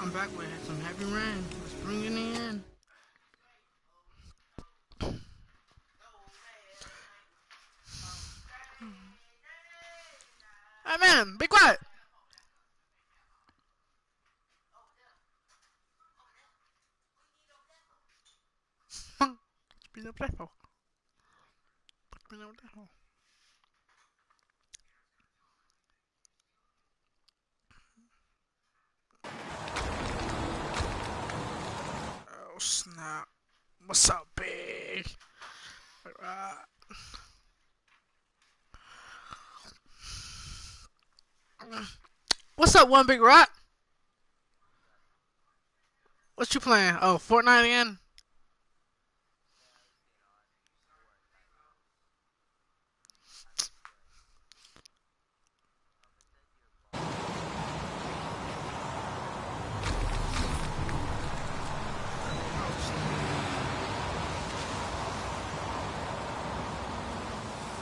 I'm back with some heavy rain. Let's bring it in. Hey man, be quiet. Be no playful. Be no playful. Oh snap! What's up, big? What's up, one big rock? What you playing? Oh, Fortnite again?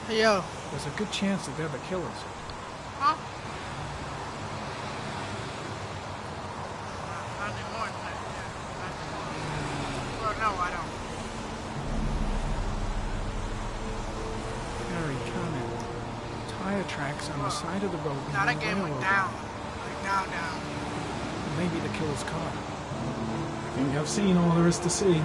Hey yo. There's a good chance that they're the killers. Huh? Not anymore. Not anymore. Well, no, I don't. Harry, comment. Tire tracks on the side of the road. Now that game went down. Like down. Maybe the killer's car. I think I've seen all there is to see.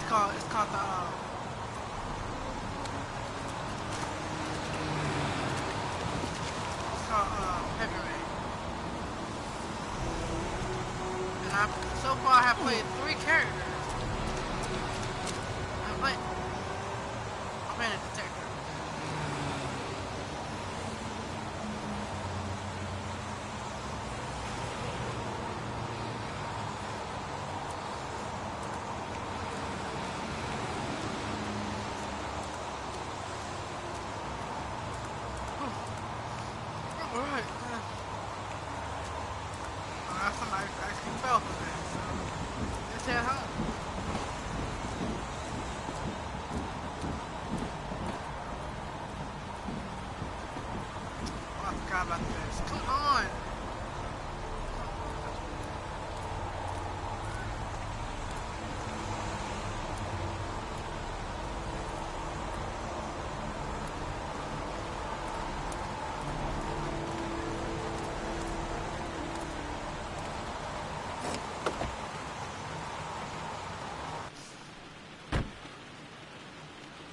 It's called the Heavy Rain. And so far I have played 3 characters. I'm playing a detective. Alright. Somebody actually fell from that, so let's head home. Oh, I forgot about this. Come on!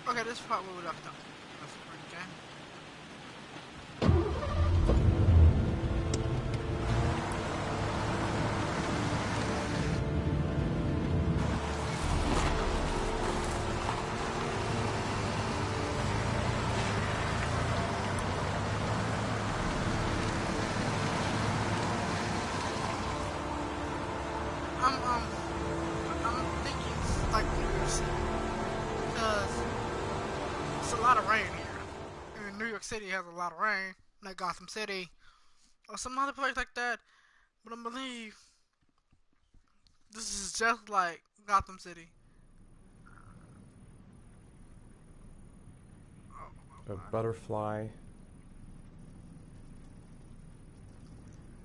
Okay, this is part where we left off. That's pretty good. I'm thinking it's like New York City because it's a lot of rain here. And New York City has a lot of rain, like Gotham City or some other place like that. But I believe this is just like Gotham City. A butterfly.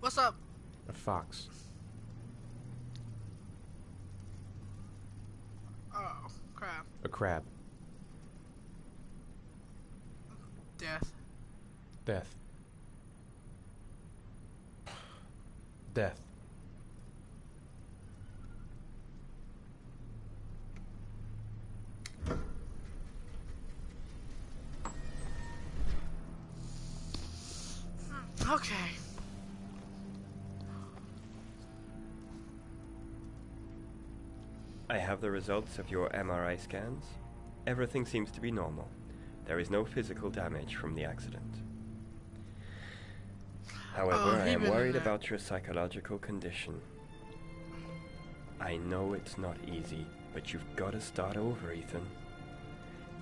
What's up? A fox. Oh, crap. A crab. Death. Death. Death. Okay. I have the results of your MRI scans. Everything seems to be normal. There is no physical damage from the accident. However, I am worried about your psychological condition. I know it's not easy, but you've got to start over, Ethan.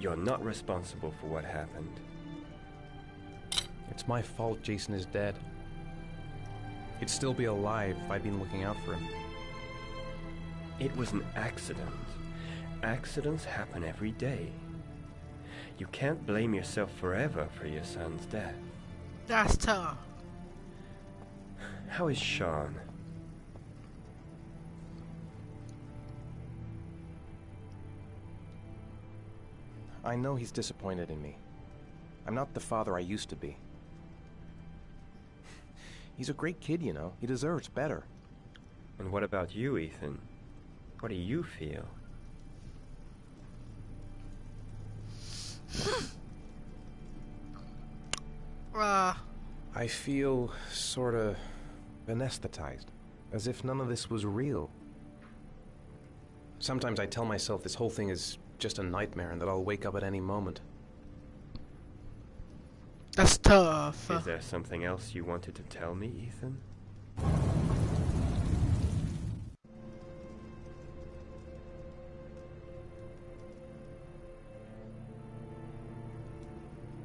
You're not responsible for what happened. It's my fault Jason is dead. He'd still be alive if I'd been looking out for him. It was an accident. Accidents happen every day. You can't blame yourself forever for your son's death. That's tough. How is Sean? I know he's disappointed in me. I'm not the father I used to be. He's a great kid, you know. He deserves better. And what about you, Ethan? What do you feel? I feel sorta anesthetized, as if none of this was real. Sometimes I tell myself this whole thing is just a nightmare and that I'll wake up at any moment. That's tough. Is there something else you wanted to tell me, Ethan?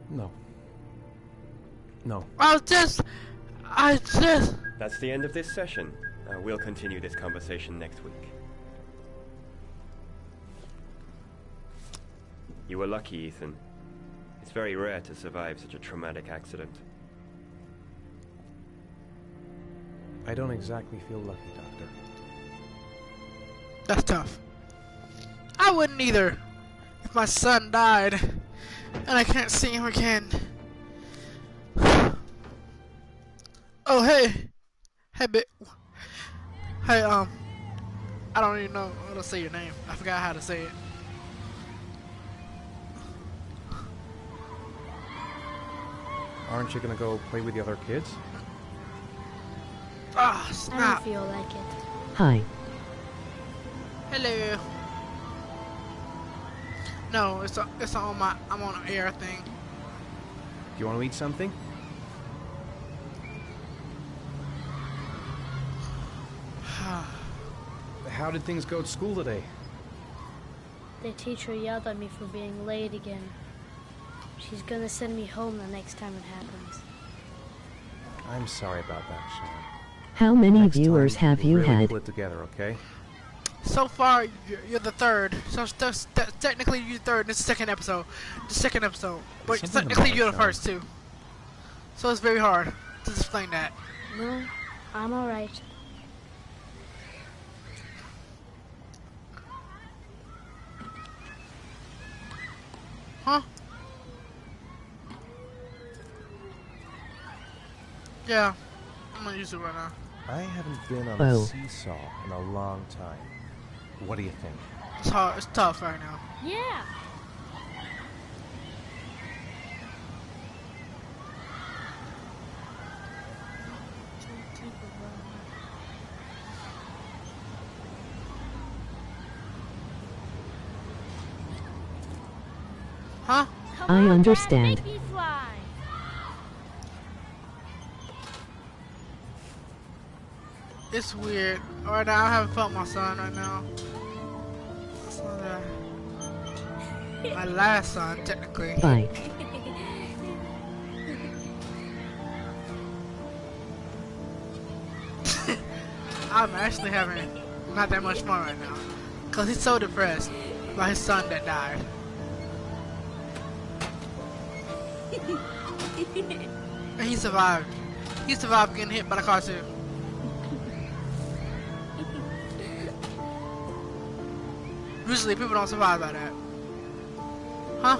No. No. I just... That's the end of this session. We'll continue this conversation next week. You were lucky, Ethan. It's very rare to survive such a traumatic accident. I don't exactly feel lucky, Doctor. That's tough. I wouldn't either. If my son died, and I can't see him again. Oh, hey. Hey, hey, I don't even know how to say your name. I forgot how to say it. Aren't you gonna go play with the other kids? Ah, I don't snap. feel like it. Hi. Hello. No, it's on my, I'm on an air thing. Do you want to eat something? How did things go at school today? The teacher yelled at me for being late again. She's gonna send me home the next time it happens. I'm sorry about that, Sean. How many Next viewers time, have we'll you really had? pull it together, okay? So far, you're the third. So technically, you're the third. This is the second episode. The second episode. But Something the technically, matter, you're the Sean? first too. So it's very hard to explain that. No, I'm alright. Huh? Yeah. I'm gonna use it right now. I haven't been on Oh. a seesaw in a long time. What do you think? It's hard. It's tough right now. Yeah! Huh? Come I on, Dad, understand. make me fly. It's weird. Right now, I haven't felt my son right now. That's not my last son, technically. Bye. I'm actually having not that much fun right now. Because he's so depressed by his son that died. And he survived. He survived getting hit by the car too. Usually people don't survive by that. Huh?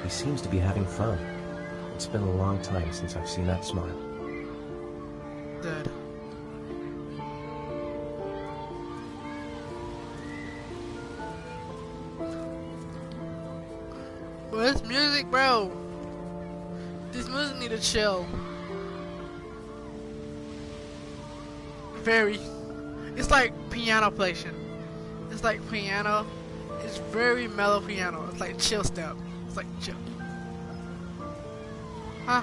He seems to be having fun. It's been a long time since I've seen that smile. Good. Well, this music, bro. This music need to chill. Very. It's like piano playing. It's like piano. It's very mellow piano. It's like chill step. It's like chill. Huh?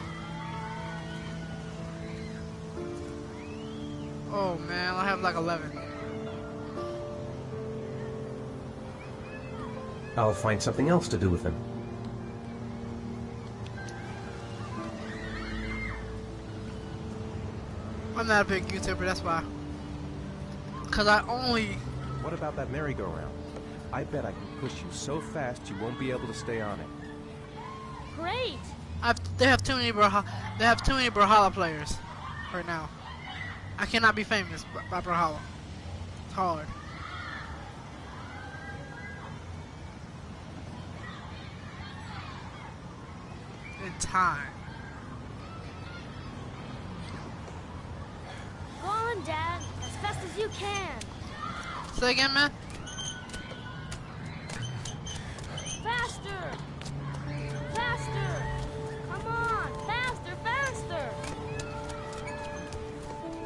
Oh man, I have like 11. I'll find something else to do with him. I'm not a big YouTuber, that's why. Cause I only... What about that merry-go-round? I bet I can push you so fast you won't be able to stay on it. Great! They have too many Brawlhalla players right now. I cannot be famous by Brawlhalla. It's hard. In time. Go on, Dad, as fast as you can. Say again, man? Faster! Faster! Come on! Faster, faster!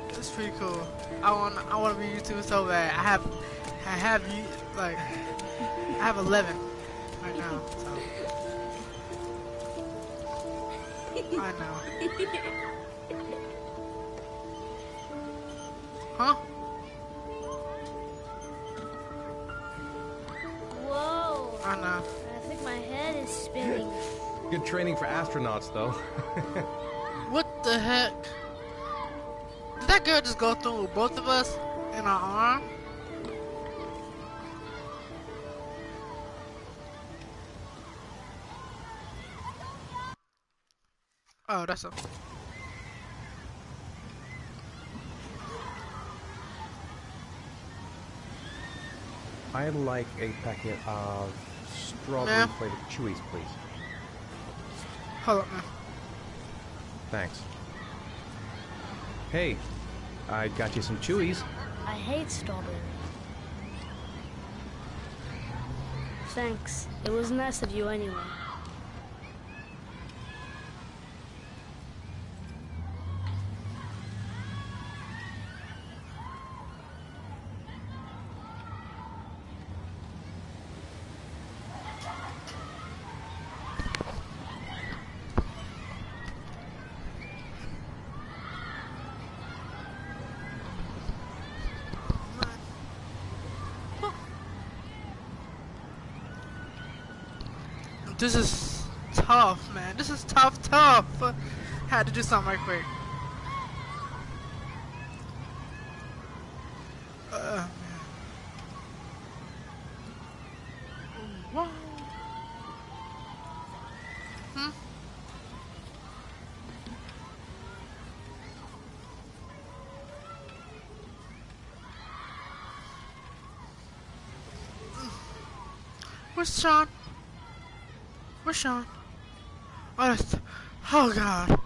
It's pretty cool. I want to be YouTube so bad. I have you like I have 11 right now. So I know. Huh? Whoa! I know. I think my head is spinning. Good training for astronauts, though. What the heck? Did that girl just go through both of us in our arm? Oh, that's a... I'd like a packet of strawberry-flavored Chewies, please. Hold up, man. Thanks. Hey, I got you some Chewies. I hate strawberry. Thanks. It was nice of you anyway. This is tough, man. This is tough. Had to do something right quick. Man. Whoa. Hmm? Where's Sean? Where's Sean? Oh, oh God.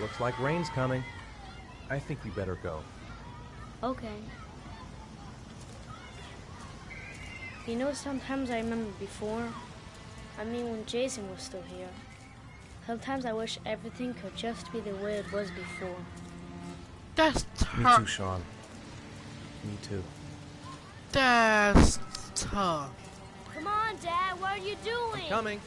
Looks like rain's coming. I think we better go. Okay. You know, sometimes I remember before. I mean, when Jason was still here. Sometimes I wish everything could just be the way it was before. That's Me tough. too, Sean. Me too. That's tough. Come on, Dad, what are you doing? Coming.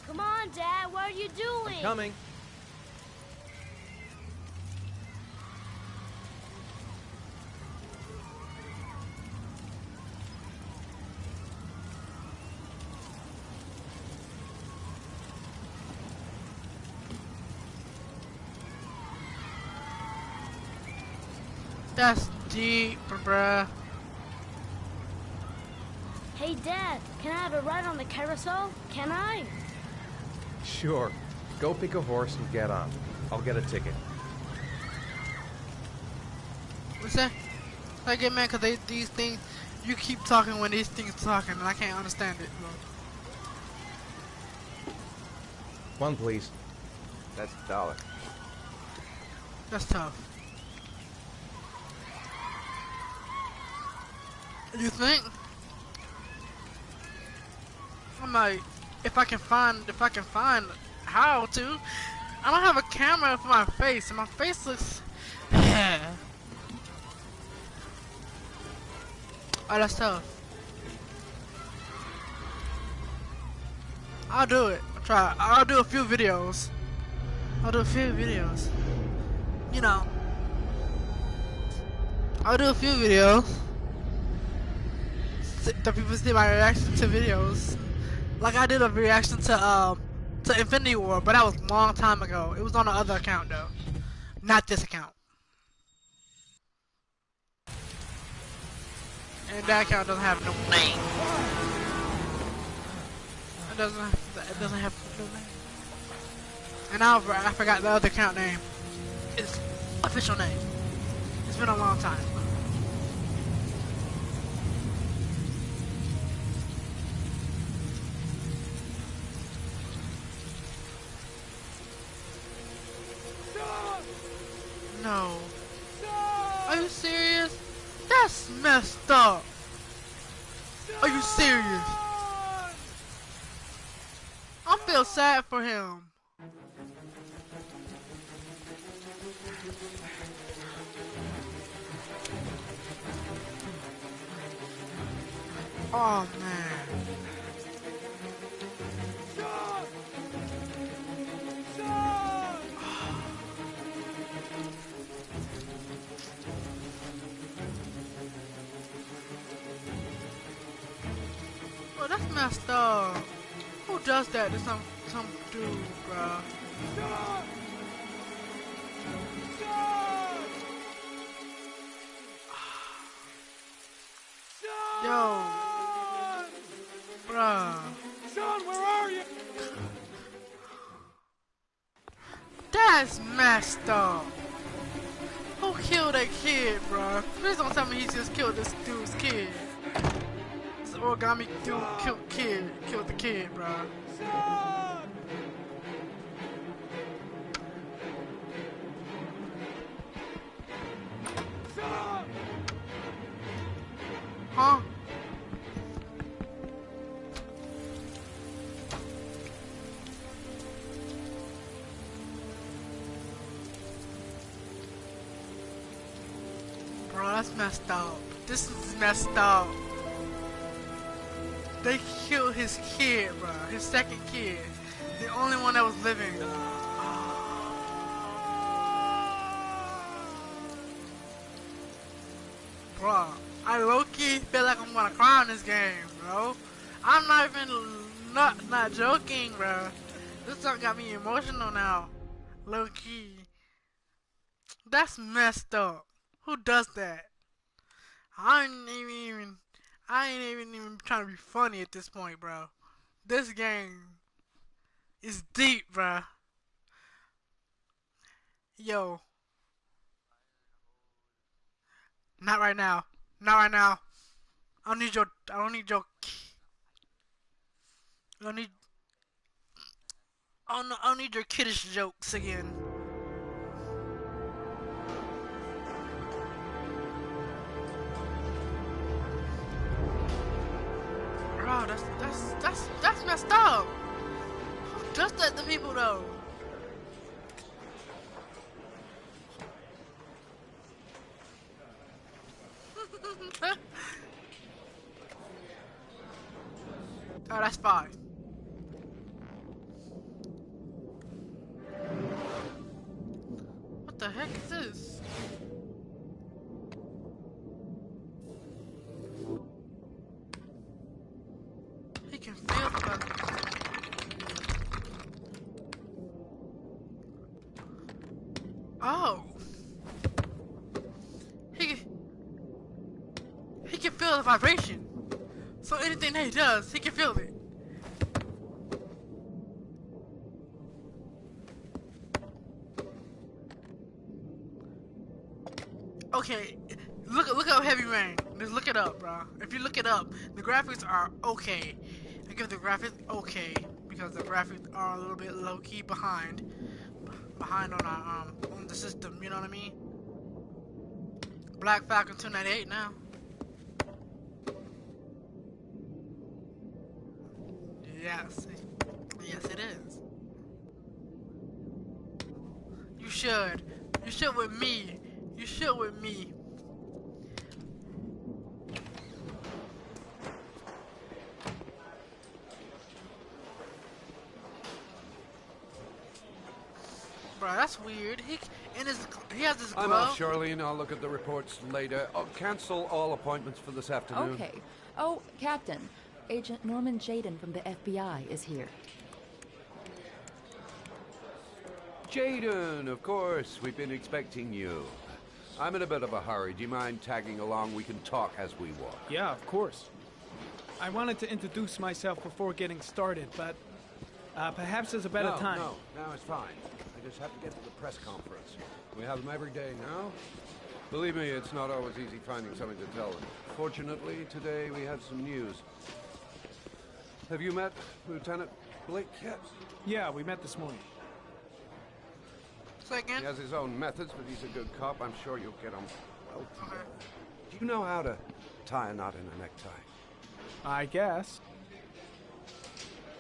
Come on, Dad, what are you doing? Coming. That's deep, bruh. Hey, Dad, can I have a ride on the carousel? Can I? Sure. Go pick a horse and get on. I'll get a ticket. What's that? I get mad because these things, you keep talking when these things are talking and I can't understand it, bro. One, please. That's $1. That's tough. You think? I might, if I can find how to. I don't have a camera for my face, and my face looks. Yeah. Oh, that's tough. I'll do it. I'll try. I'll do a few videos. I'll do a few videos. You know. I'll do a few videos. The people see my reaction to videos. Like I did a reaction to Infinity War, but that was a long time ago. It was on the other account though. Not this account. And that account doesn't have no name. It doesn't have no name. And now I forgot the other account name. Its official name. It's been a long time. No. Are you serious? That's messed up. Are you serious? I feel sad for him. Oh man. Well, that's messed up. Who does that to some dude, bruh? Yo, bruh. Sean, where are you? That's messed up. Who killed that kid, bruh? Please don't tell me he just killed this dude's kid. This origami dude killed the kid, bruh. Huh? Bro, that's messed up. This is messed up. They killed his kid, bro. His second kid. The only one that was living. Bro, I low-key feel like I'm gonna cry in this game, bro. I'm not even not joking, bro. This song got me emotional now. Low-key. That's messed up. Who does that? I ain't even trying to be funny at this point, bro. This game is deep, bro. Yo, not right now. Not right now. I don't need your. I don't need your. I don't need. I don't need your kiddish jokes again. Bro, that's messed up. Who does that to people though? Oh, that's fine. What the heck is this? He can feel the. Oh. He can feel the vibration. So anything that he does, he can feel it. Okay, look up Heavy Rain. Just look it up, bro. If you look it up, the graphics are okay. I give the graphics okay because the graphics are a little bit low key behind on our on the system. You know what I mean? BlackFalcon298 now. Yes. Yes, it is. You should. You should with me. You should with me. Bro, that's weird. He has this glove. I'm off, Charlene. I'll look at the reports later. Oh, cancel all appointments for this afternoon. Okay. Oh, Captain. Agent Norman Jaden from the FBI is here. Jaden, of course. We've been expecting you. I'm in a bit of a hurry. Do you mind tagging along? We can talk as we walk. Yeah, of course. I wanted to introduce myself before getting started, but perhaps there's a better time. No, it's fine. I just have to get to the press conference. We have them every day now. Believe me, it's not always easy finding something to tell them. Fortunately, today we have some news. Have you met Lieutenant Blake yet? Yeah, we met this morning. Second. He has his own methods, but he's a good cop. I'm sure you'll get on well together. Do you know how to tie a knot in a necktie? I guess.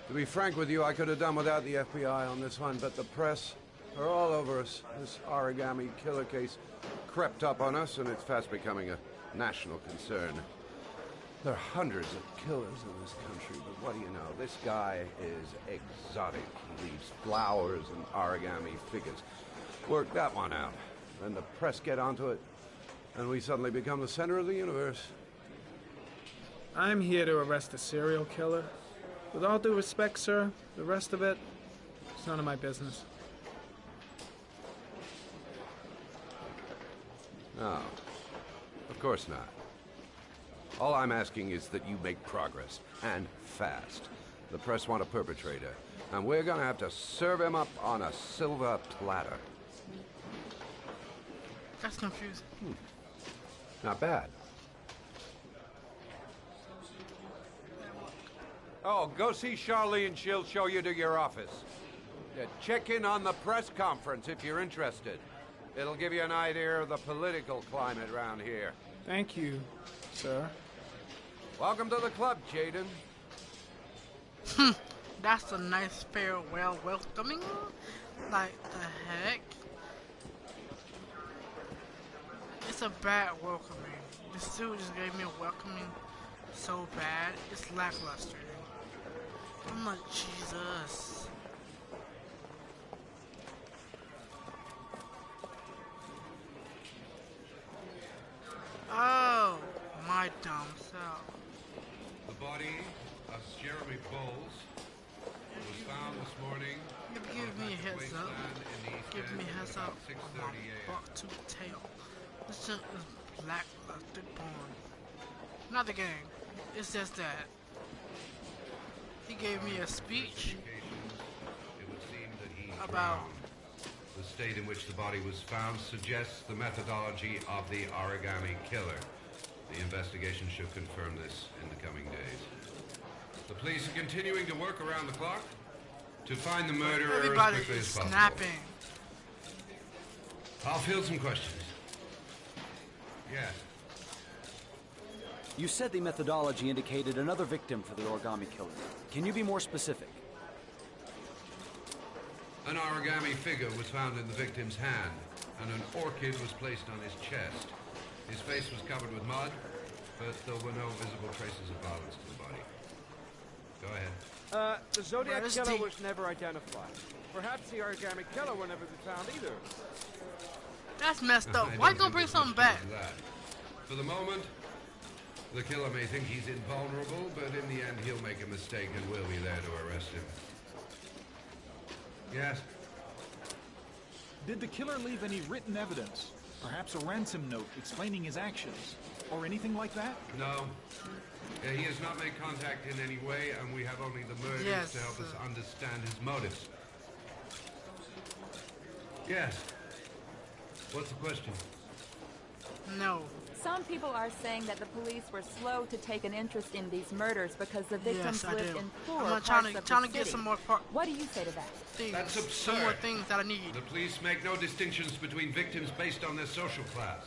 To be frank with you, I could have done without the FBI on this one, but the press are all over us. This origami killer case crept up on us, and it's fast becoming a national concern. There are hundreds of killers in this country, but what do you know? This guy is exotic. He leaves flowers and origami figures. Work that one out. Then the press get onto it, and we suddenly become the center of the universe. I'm here to arrest a serial killer. With all due respect, sir, the rest of it, it's none of my business. No, of course not. All I'm asking is that you make progress, and fast. The press want a perpetrator, and we're gonna have to serve him up on a silver platter. That's confusing. Not bad. Oh, go see Charlene. She'll show you to your office. Check in on the press conference if you're interested. It'll give you an idea of the political climate around here. Thank you, sir. Welcome to the club, Jaden. That's a nice farewell welcoming. Like the heck? It's a bad welcoming. This dude just gave me a welcoming so bad. It's lackluster. I'm like, Jesus. Oh, my dumb self. The body of Jeremy Bowles was found this morning. Give me a heads up. Give me a heads up. I'm about to tell. This shit is lackluster porn. Not the game. It's just that he gave me a speech about the state in which the body was found suggests the methodology of the origami killer. The investigation should confirm this in the coming days. The police are continuing to work around the clock to find the murderer everybody as quickly is as possible. snapping. I'll field some questions. Yes. You said the methodology indicated another victim for the origami killer. Can you be more specific? An origami figure was found in the victim's hand, and an orchid was placed on his chest. His face was covered with mud, but there were no visible traces of violence to the body. Go ahead. The Zodiac Where's Killer the- was never identified. Perhaps the origami killer will never be found either. That's messed up. I Why don't gonna think bring there's something much back? to that. For the moment, the killer may think he's invulnerable, but in the end he'll make a mistake and we'll be there to arrest him. Yes? Did the killer leave any written evidence? Perhaps a ransom note explaining his actions? Or anything like that? No. He has not made contact in any way, and we have only the murders Yes, to help us sir. understand his motives. Yes. What's the question? No. Some people are saying that the police were slow to take an interest in these murders because the victims Yes, I lived do. in poor I'm parts trying of to the get city. some more What do you say to that? things. That's Some more absurd. things that I need. The police make no distinctions between victims based on their social class.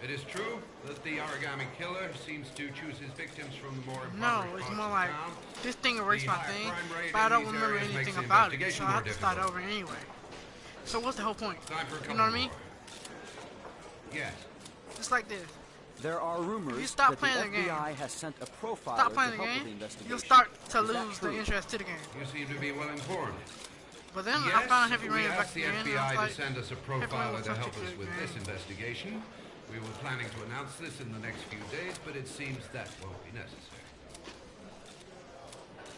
It is true that the origami killer seems to choose his victims from the more No, impoverished it's parts more of like town. this thing erased The my higher thing, crime rate but I in don't these remember areas makes anything the about it, so investigation I more have to start difficult. over anyway. So what's the whole point? Time for a You couple know what I mean? more. Yes. Just like this. There are If you rumors stop that the playing the game, FBI has sent a profiler Stop to playing the help with the game, investigation. you'll start to Is that lose the true? interest to the game. You seem to be well informed. But then Yes, I found Heavy we Rain back asked the again, and I FBI was like, to send us a Heavy Rain profiler was to such a help us good with game. this investigation. We were planning to announce this in the next few days, but it seems that won't be necessary.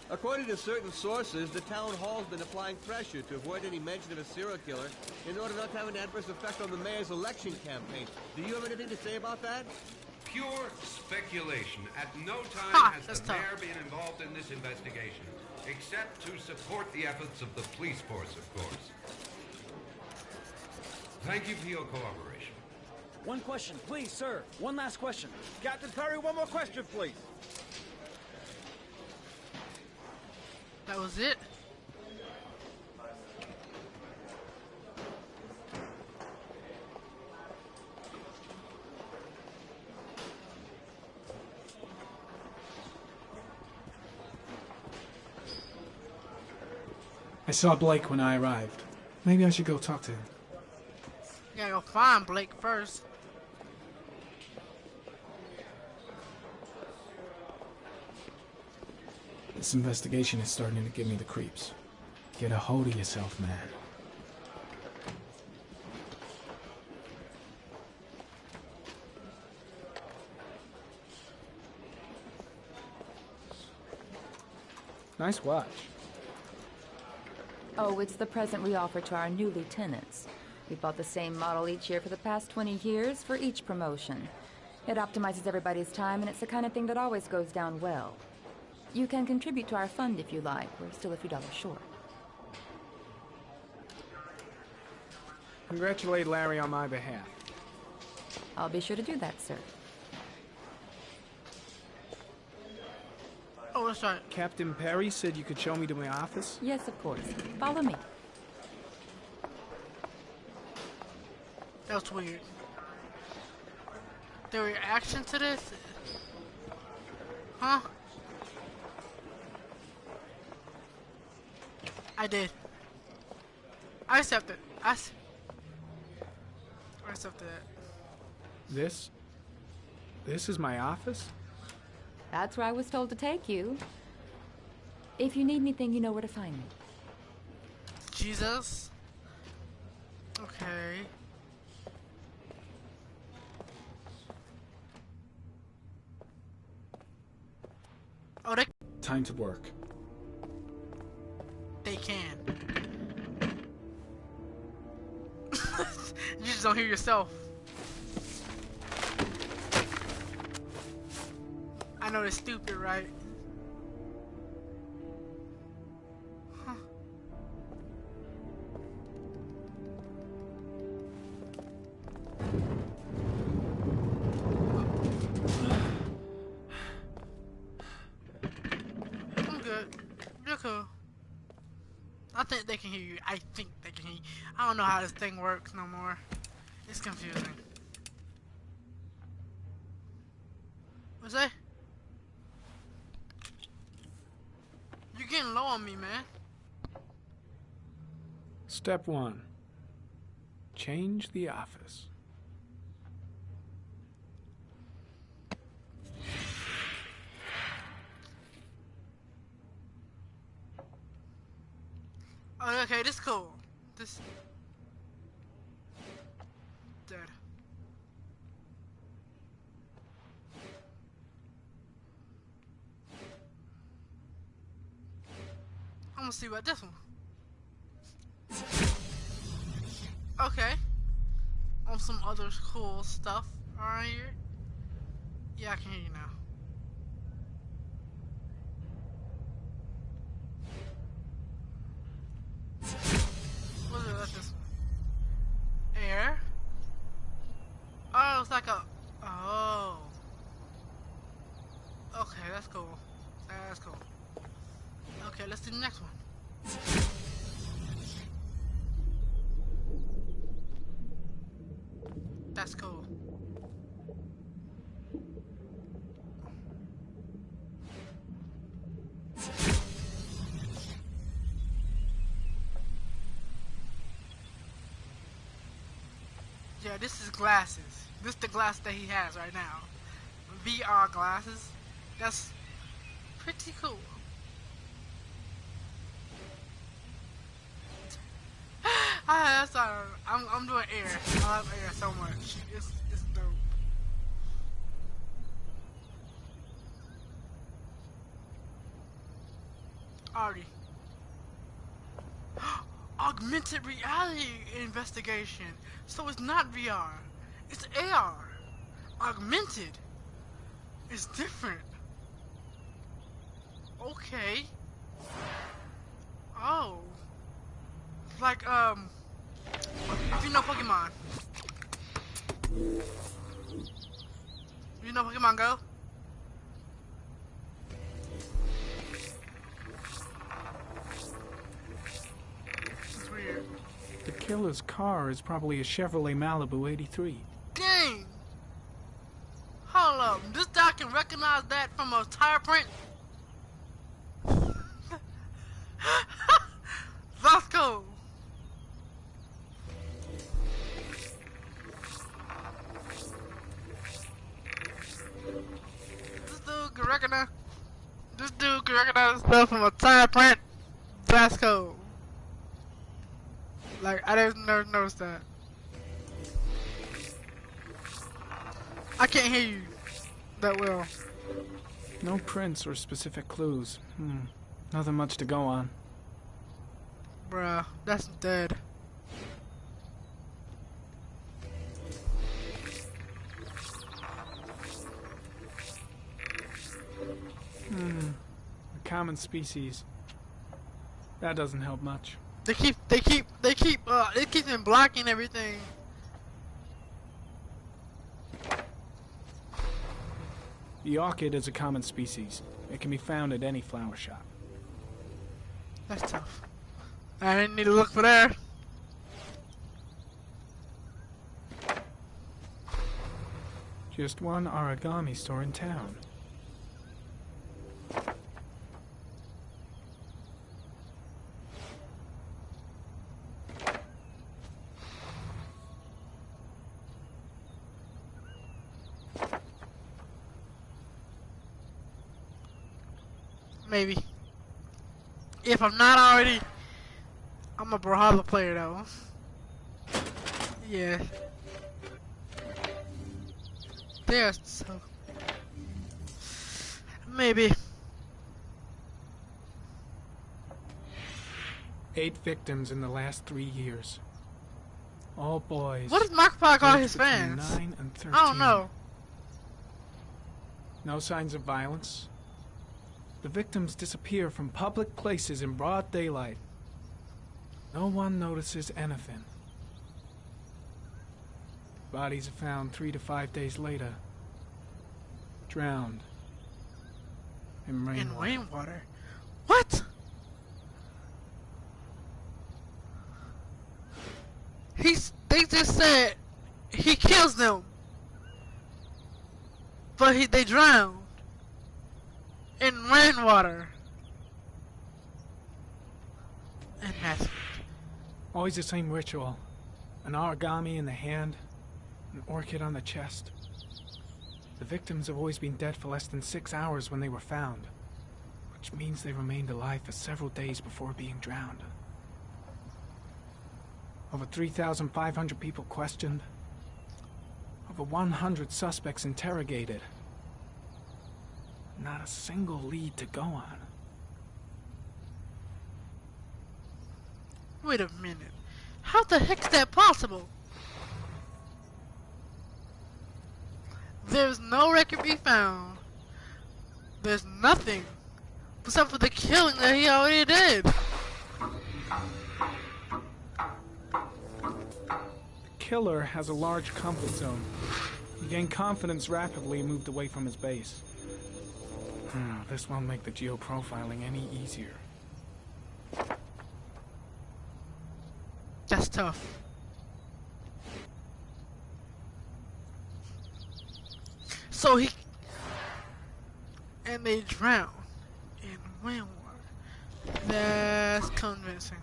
According to certain sources, the town hall's been applying pressure to avoid any mention of a serial killer in order not to have an adverse effect on the mayor's election campaign. Do you have anything to say about that? Pure speculation. At no time Ha, has that's the tough. mayor been involved in this investigation, except to support the efforts of the police force, of course. Thank you for your cooperation. One question, please, sir. One last question. Captain Perry, one more question, please. That was it. I saw Blake when I arrived. Maybe I should go talk to him. You gotta go find Blake first. This investigation is starting to give me the creeps. Get a hold of yourself, man. Nice watch. Oh, it's the present we offer to our new lieutenants. We bought the same model each year for the past 20 years for each promotion. It optimizes everybody's time, and it's the kind of thing that always goes down well. You can contribute to our fund if you like. We're still a few dollars short. Congratulate Larry on my behalf. I'll be sure to do that, sir. Oh, that's right. Captain Perry said you could show me to my office? Yes, of course. Follow me. That was weird. The reaction to this? Huh? I did. I accepted. I accepted that. This is my office? That's where I was told to take you. If you need anything, you know where to find me. Jesus. Okay. Oh, Time to work. they can. You just don't hear yourself. I know it's stupid, right? Huh. I'm good. You're cool. I think they can hear you. I think they can hear you. I don't know how this thing works no more. It's confusing. What's that? You're getting low on me, man. Step 1. Change the office. Oh, okay, this is cool. This... Dead. I'm gonna see about this one. Okay. On some other cool stuff around here. Yeah, I can hear you now. What is it? That's this one. Air? Oh, it's like a... Oh. Okay, that's cool. That's cool. Okay, let's do the next one. That's cool. Yeah, this is glasses. This is the glass that he has right now. VR glasses. That's pretty cool. I'm doing air. I love air so much. It's dope. Artie. Augmented reality investigation. So it's not VR. It's AR. Augmented. It's different. Okay. Oh. Like, if you know Pokemon. You know Pokemon Go? It's weird. The killer's car is probably a Chevrolet Malibu 83. Dang! Hold up. This guy can recognize that from a tire print? That's cool. This dude can recognize stuff from a tire print. That's cool. Like, I didn't never noticed that. I can't hear you that well. No prints or specific clues. Nothing much to go on. Bruh, that's dead. A common species. That doesn't help much. They keep them blocking everything. The orchid is a common species. It can be found at any flower shop. That's tough. I didn't need to look for that. Just one origami store in town. Maybe. If I'm not already, I'm a Brawlhalla player though. Yeah. There's so. Maybe. 8 victims in the last 3 years. All boys. What does Markiplier call his between fans? 9 and 13. I don't know. No signs of violence. The victims disappear from public places in broad daylight. No one notices anything. Bodies are found 3 to 5 days later. Drowned. In rainwater. In rainwater? What? They just said he kills them. But they drowned. In rainwater. And that's Always the same ritual. An origami in the hand, an orchid on the chest. The victims have always been dead for less than 6 hours when they were found, which means they remained alive for several days before being drowned. Over 3,500 people questioned. Over 100 suspects interrogated. Not a single lead to go on. Wait a minute. How the heck is that possible? There's no record be found. There's nothing. Except for the killing that he already did. The killer has a large comfort zone. He gained confidence rapidly and moved away from his base. This won't make the geoprofiling any easier. That's tough. So and they drown in rainwater. That's convincing.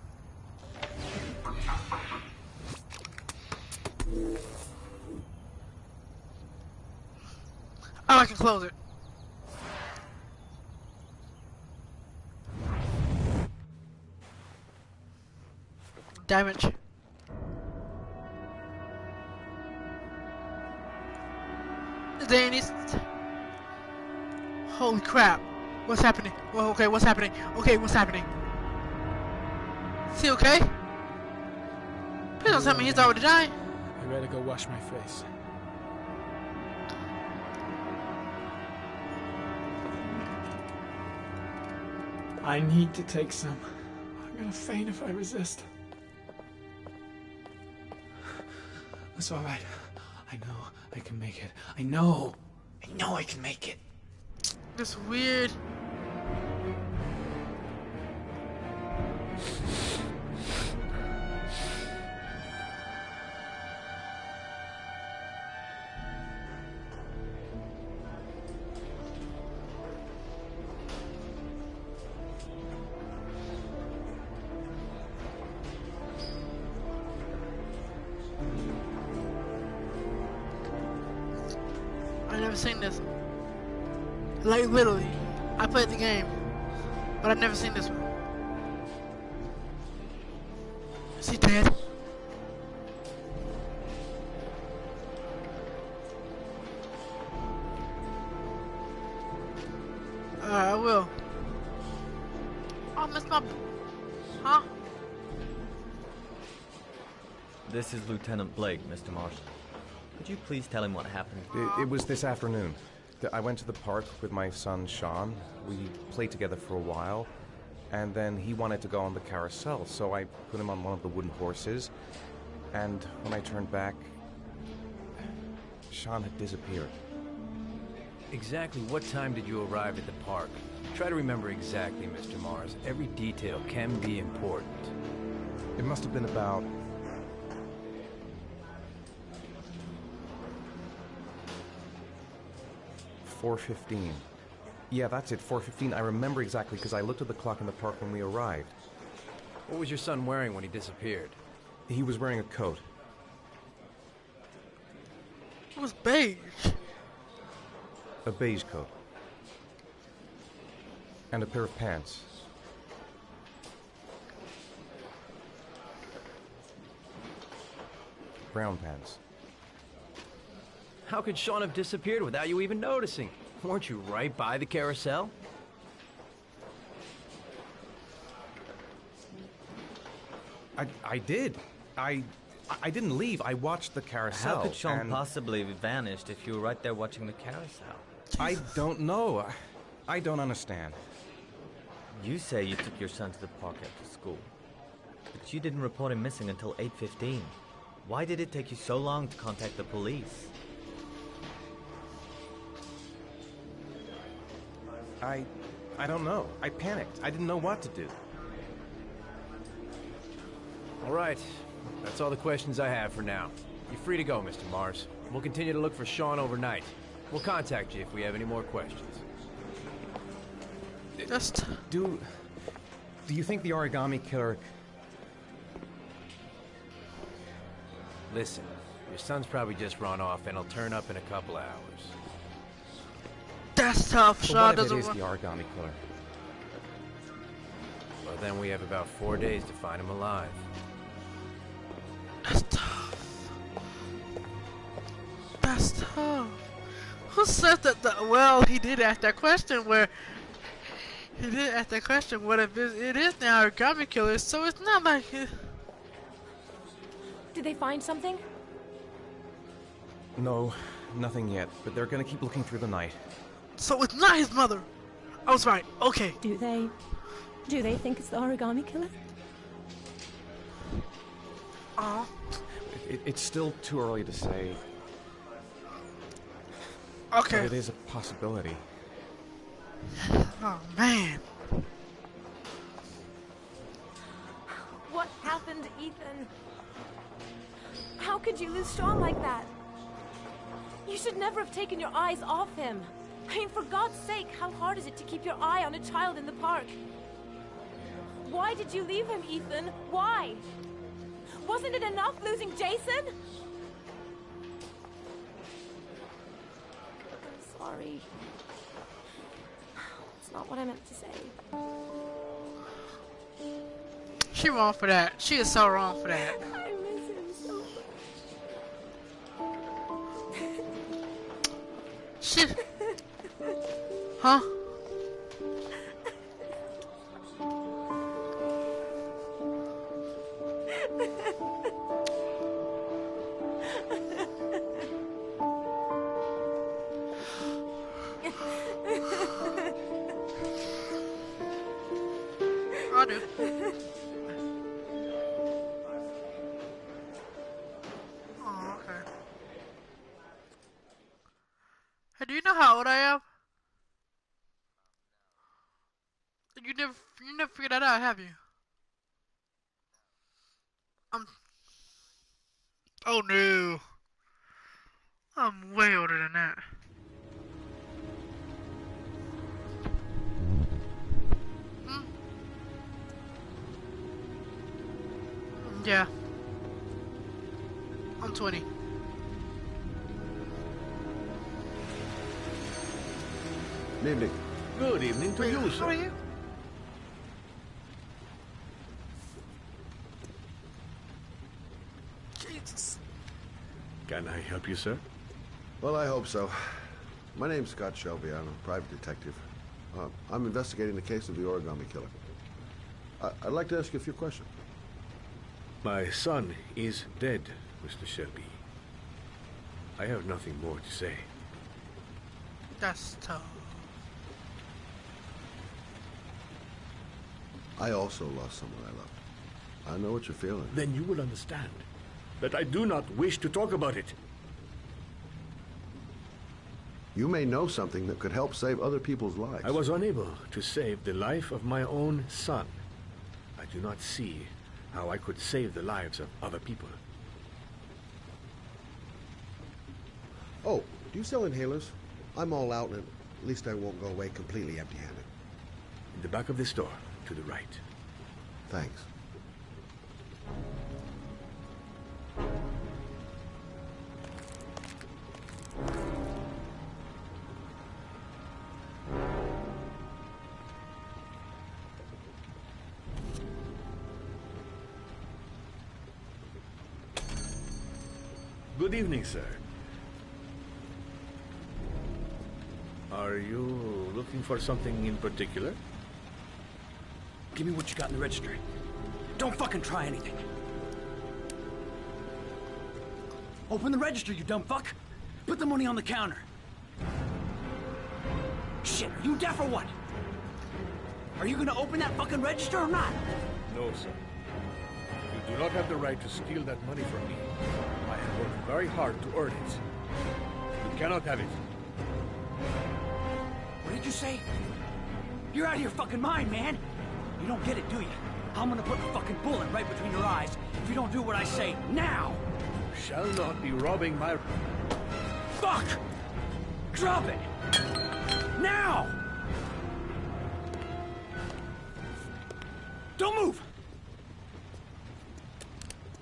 I can close it. Damage. Then it's... Holy crap. What's happening? Well, okay, what's happening? Okay, what's happening? Is he okay? Please don't tell me he's already died. I better go wash my face. I need to take some. I'm gonna faint if I resist. It's alright. I know I can make it. I know I can make it. This weird... I never seen this. Like literally, I played the game, but I've never seen this one. Is he dead? I will. Oh, miss my... Huh? This is Lieutenant Blake, Mr. Marshall. Could you please tell him what happened? It was this afternoon. I went to the park with my son, Sean. We played together for a while, and then he wanted to go on the carousel, so I put him on one of the wooden horses, and when I turned back, Sean had disappeared. Exactly what time did you arrive at the park? Try to remember exactly, Mr. Mars. Every detail can be important. It must have been about... $4:15. Yeah, that's it, 4:15. I remember exactly because I looked at the clock in the park when we arrived. What was your son wearing when he disappeared? He was wearing a coat. It was beige. A beige coat. And a pair of pants. Brown pants. How could Sean have disappeared without you even noticing? Weren't you right by the carousel? I did. I didn't leave. I watched the carousel. How could Sean possibly have vanished if you were right there watching the carousel? I don't know. I don't understand. You say you took your son to the park after school, but you didn't report him missing until 8:15. Why did it take you so long to contact the police? I don't know. I panicked. I didn't know what to do. All right. That's all the questions I have for now. You're free to go, Mr. Mars. We'll continue to look for Sean overnight. We'll contact you if we have any more questions. Just... Do you think the origami killer... Listen, your son's probably just run off and he'll turn up in a couple hours. That's tough. But Sean what if doesn't it is want... the origami killer? Well, then we have about 4 days to find him alive. That's tough. That's tough. Who said that? Well, he did ask that question where... He did ask that question, what if it is the origami killer, so it's not like... Did they find something? No, nothing yet, but they're gonna keep looking through the night. So it's not his mother! I was right, okay. Do they think it's the origami killer? Oh. It's still too early to say. Okay. But it is a possibility. Oh, man. What happened, Ethan? How could you lose Sean like that? You should never have taken your eyes off him. I mean, for God's sake, how hard is it to keep your eye on a child in the park? Why did you leave him, Ethan? Why? Wasn't it enough losing Jason? I'm sorry. It's not what I meant to say. She wrong for that. She is so wrong for that. I miss him so much. Shit. Huh? I do. Oh, okay. Hey, do you know how old I am? You never figured that out, have you? I'm. Oh no. I'm way older than that. Hmm? Yeah. I'm 20. Good evening. Good evening to you, sir. How are you? Jesus. Can I help you, sir? Well, I hope so. My name's Scott Shelby. I'm a private detective. I'm investigating the case of the origami killer. I'd like to ask you a few questions. My son is dead, Mr. Shelby. I have nothing more to say. That's tough. I also lost someone I loved. I know what you're feeling. Then you will understand that I do not wish to talk about it. You may know something that could help save other people's lives. I was unable to save the life of my own son. I do not see how I could save the lives of other people. Oh, do you sell inhalers? I'm all out, and at least I won't go away completely empty-handed. In the back of the store, to the right. Thanks. Good evening, sir. Are you looking for something in particular? Give me what you got in the register. Don't fucking try anything. Open the register, you dumb fuck. Put the money on the counter. Shit, are you deaf or what? Are you gonna open that fucking register or not? No, sir. You do not have the right to steal that money from me. I have worked very hard to earn it. You cannot have it. What did you say? You're out of your fucking mind, man. You don't get it, do you? I'm gonna put a fucking bullet right between your eyes if you don't do what I say now. You shall not be robbing my... Fuck! Drop it! Now! Don't move!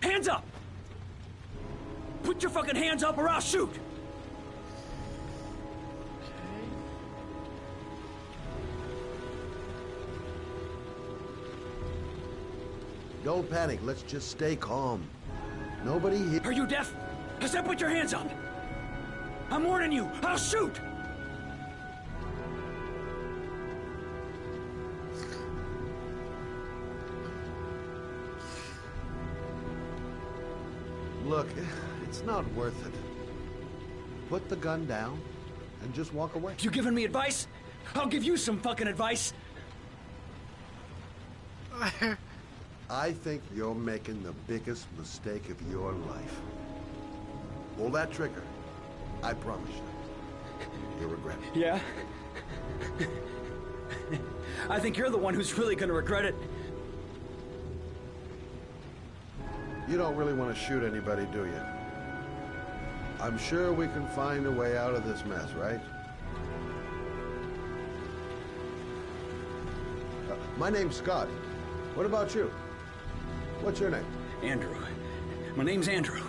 Hands up! Put your fucking hands up or I'll shoot! Don't panic. Let's just stay calm. Nobody here... Are you deaf? I said put your hands up! I'm warning you! I'll shoot! Look, it's not worth it. Put the gun down and just walk away. You giving me advice? I'll give you some fucking advice. I think you're making the biggest mistake of your life. Pull that trigger. I promise you. You'll regret it. Yeah? I think you're the one who's really gonna regret it. You don't really want to shoot anybody, do you? I'm sure we can find a way out of this mess, right? My name's Scott. What about you? What's your name? Andrew. My name's Andrew.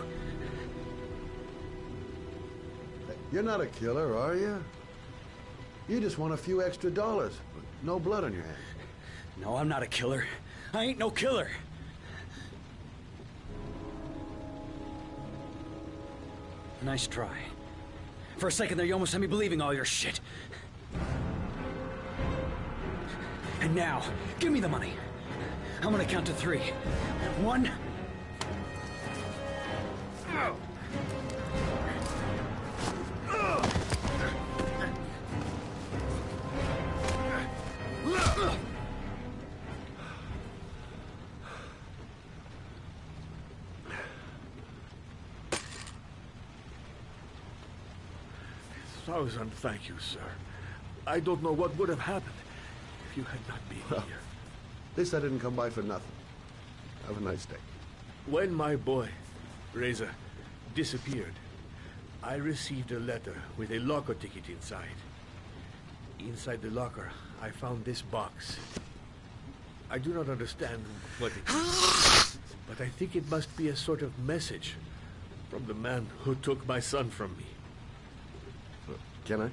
You're not a killer, are you? You just want a few extra dollars, but no blood on your hands. No, I'm not a killer. I ain't no killer. Nice try. For a second there, you almost had me believing all your shit. And now, give me the money. I'm gonna count to 3. 1. Thousand thank you, sir. I don't know what would have happened if you had not been here. At least I didn't come by for nothing. Have a nice day. When my boy, Reza, disappeared, I received a letter with a locker ticket inside. Inside the locker, I found this box. I do not understand what it is, but I think it must be a sort of message from the man who took my son from me. Can I?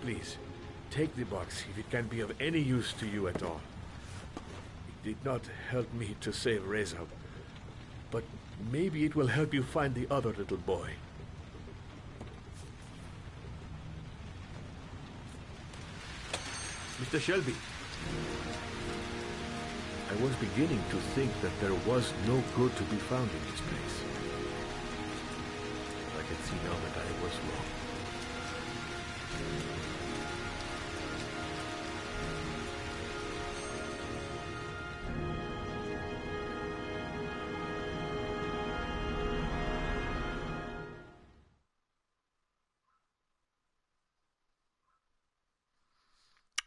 Please, take the box if it can be of any use to you at all. It did not help me to save Reza, but maybe it will help you find the other little boy. Mr. Shelby, I was beginning to think that there was no good to be found in this place. I can see now that I was wrong.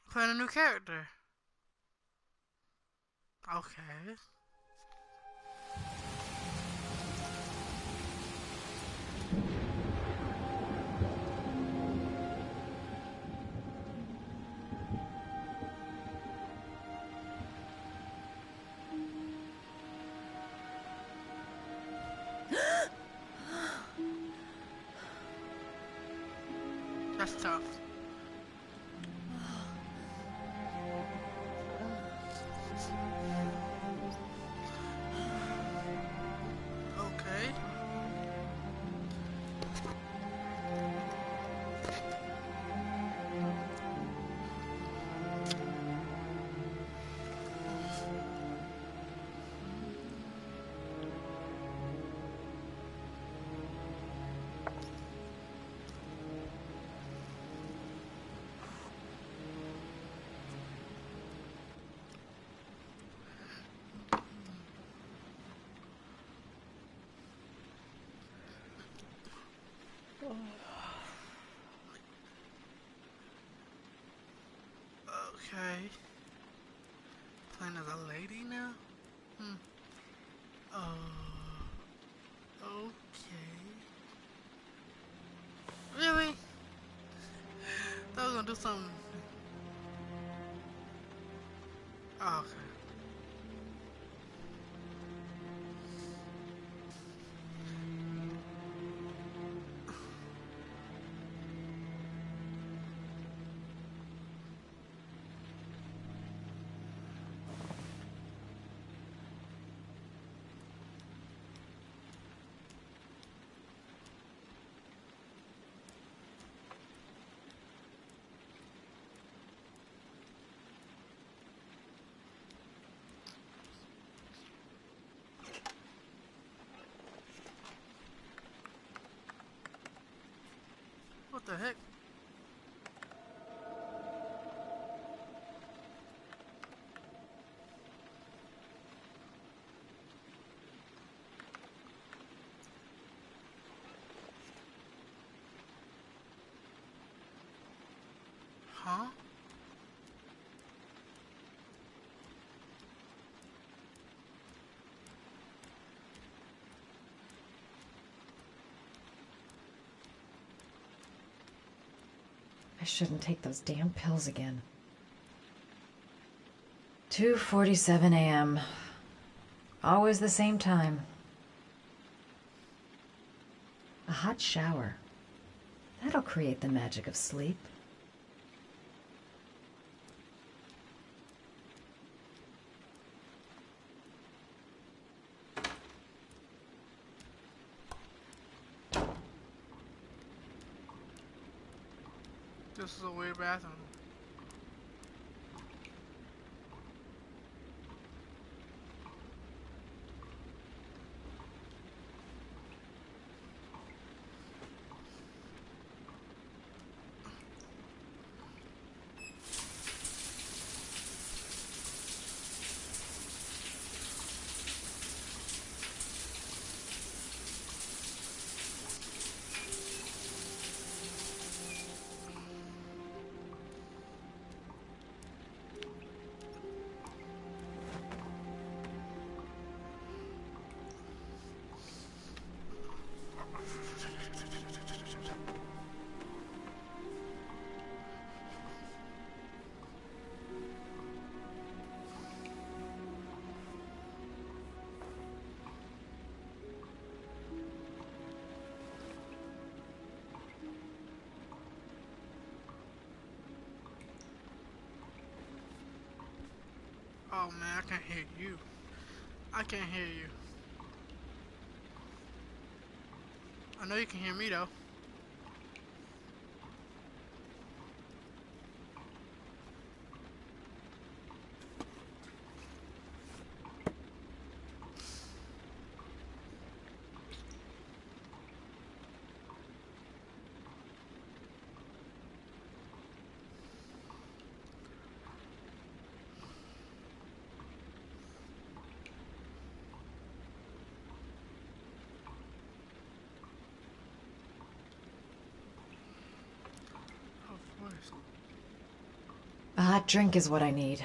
Playing a new character. Okay. That's tough. Okay. Okay. Playing as a lady now? Okay. Really? Thought I was gonna do something. Oh, okay. What the heck? Huh? I shouldn't take those damn pills again. 2:47 a.m. Always the same time. A hot shower. That'll create the magic of sleep. This is a weird bathroom. Oh man, I can't hear you. I can't hear you. I know you can hear me though. A hot drink is what I need.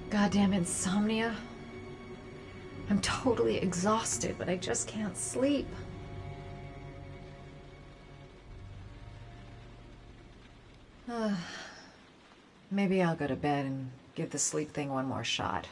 Goddamn insomnia. I'm totally exhausted, but I just can't sleep. Maybe I'll go to bed and give the sleep thing one more shot.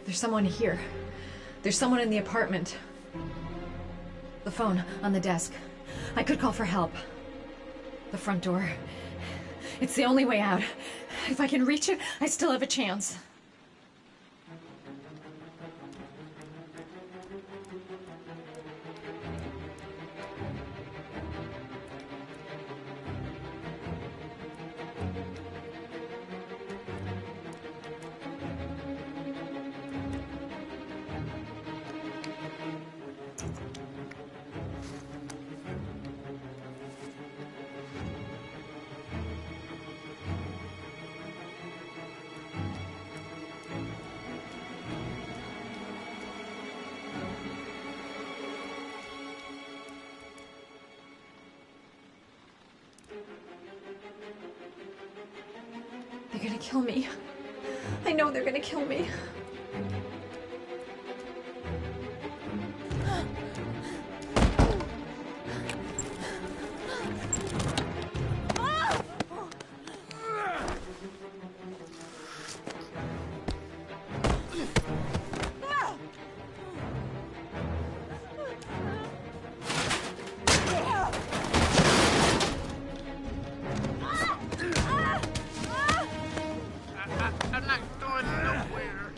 There's someone here. There's someone in the apartment. The phone on the desk. I could call for help. The front door. It's the only way out. If I can reach it, I still have a chance. gonna kill me. I know they're gonna kill me. I'm not going nowhere.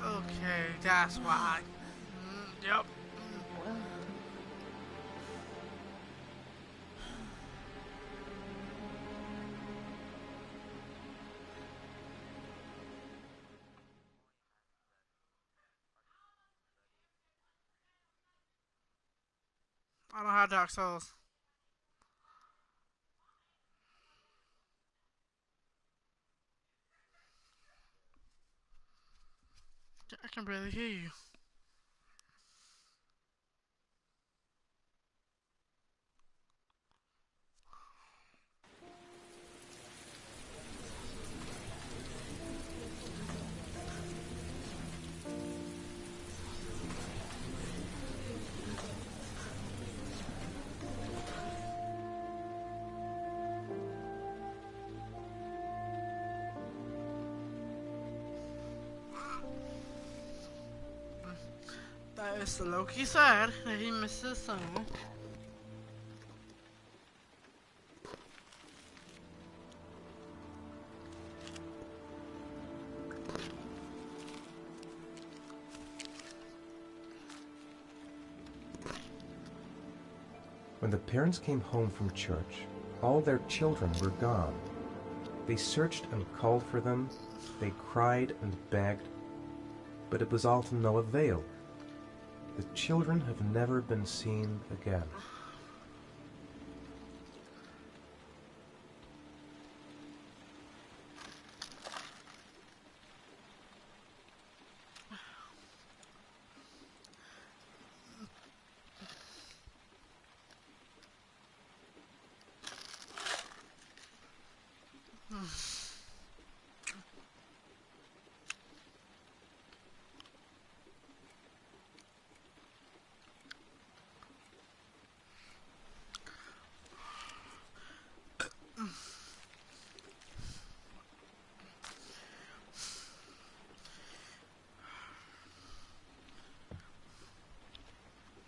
Okay, that's why. Yep. I don't have Dark Souls. I can barely hear you. That is the Loki sad that he misses some. When the parents came home from church, all their children were gone. They searched and called for them, they cried and begged, but it was all to no avail. The children have never been seen again.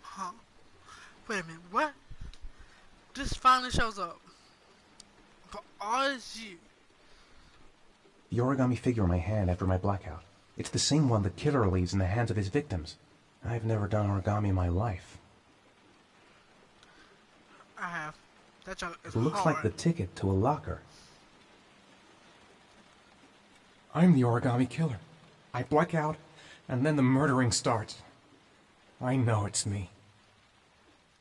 Huh? Wait a minute, what? This finally shows up. But all is you. The origami figure in my hand after my blackout. It's the same one the killer leaves in the hands of his victims. I've never done origami in my life. I have. That junk is It looks hard. like the ticket to a locker. I'm the origami killer. I black out, and then the murdering starts. I know it's me.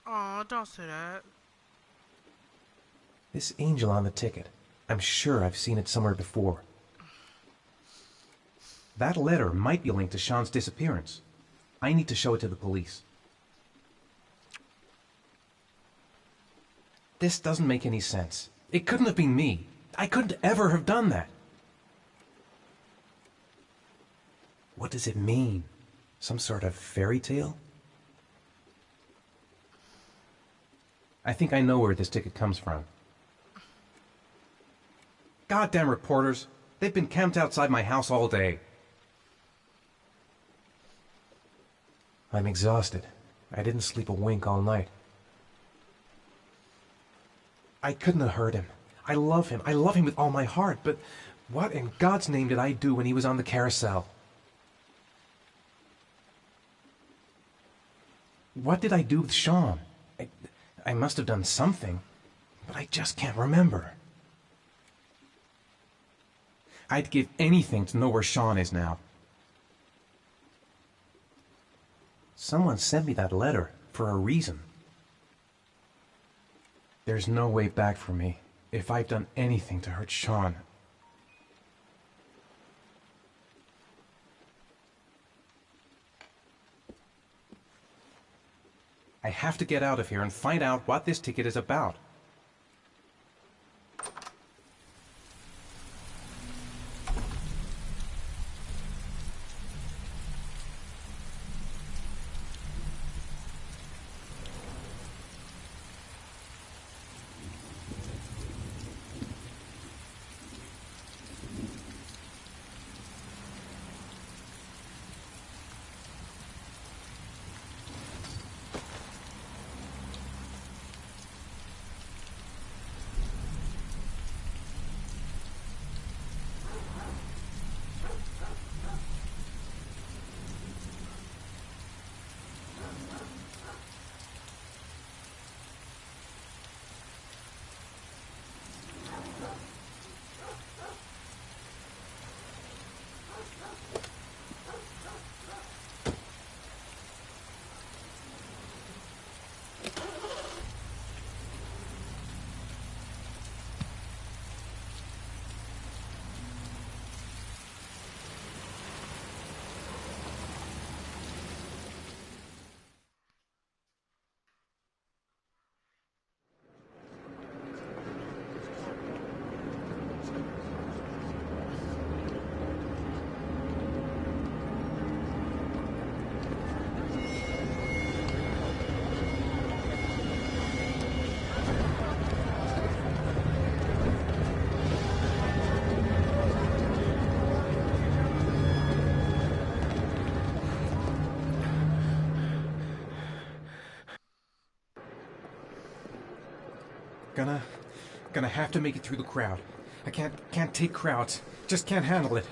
Oh, don't say that. This angel on the ticket. I'm sure I've seen it somewhere before. That letter might be linked to Sean's disappearance. I need to show it to the police. This doesn't make any sense. It couldn't have been me. I couldn't ever have done that. What does it mean? Some sort of fairy tale? I think I know where this ticket comes from. Goddamn reporters! They've been camped outside my house all day. I'm exhausted. I didn't sleep a wink all night. I couldn't have hurt him. I love him. I love him with all my heart, but what in God's name did I do when he was on the carousel? What did I do with Sean? I must have done something, but I just can't remember. I'd give anything to know where Sean is now. Someone sent me that letter for a reason. There's no way back for me if I've done anything to hurt Sean. I have to get out of here and find out what this ticket is about. Gonna have to make it through the crowd. I can't take crowds. Just can't handle it.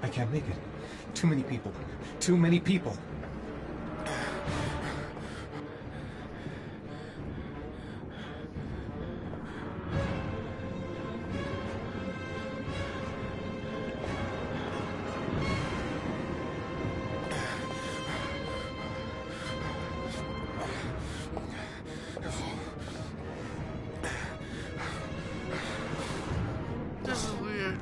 I can't make it. Too many people. Too many people. This is weird.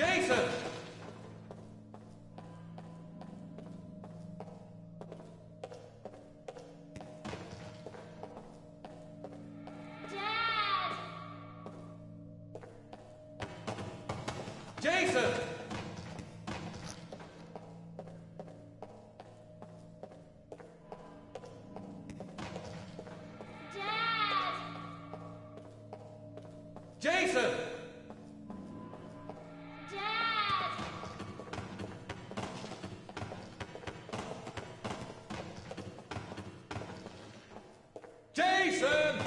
Jason! Jason! Jason! Jason!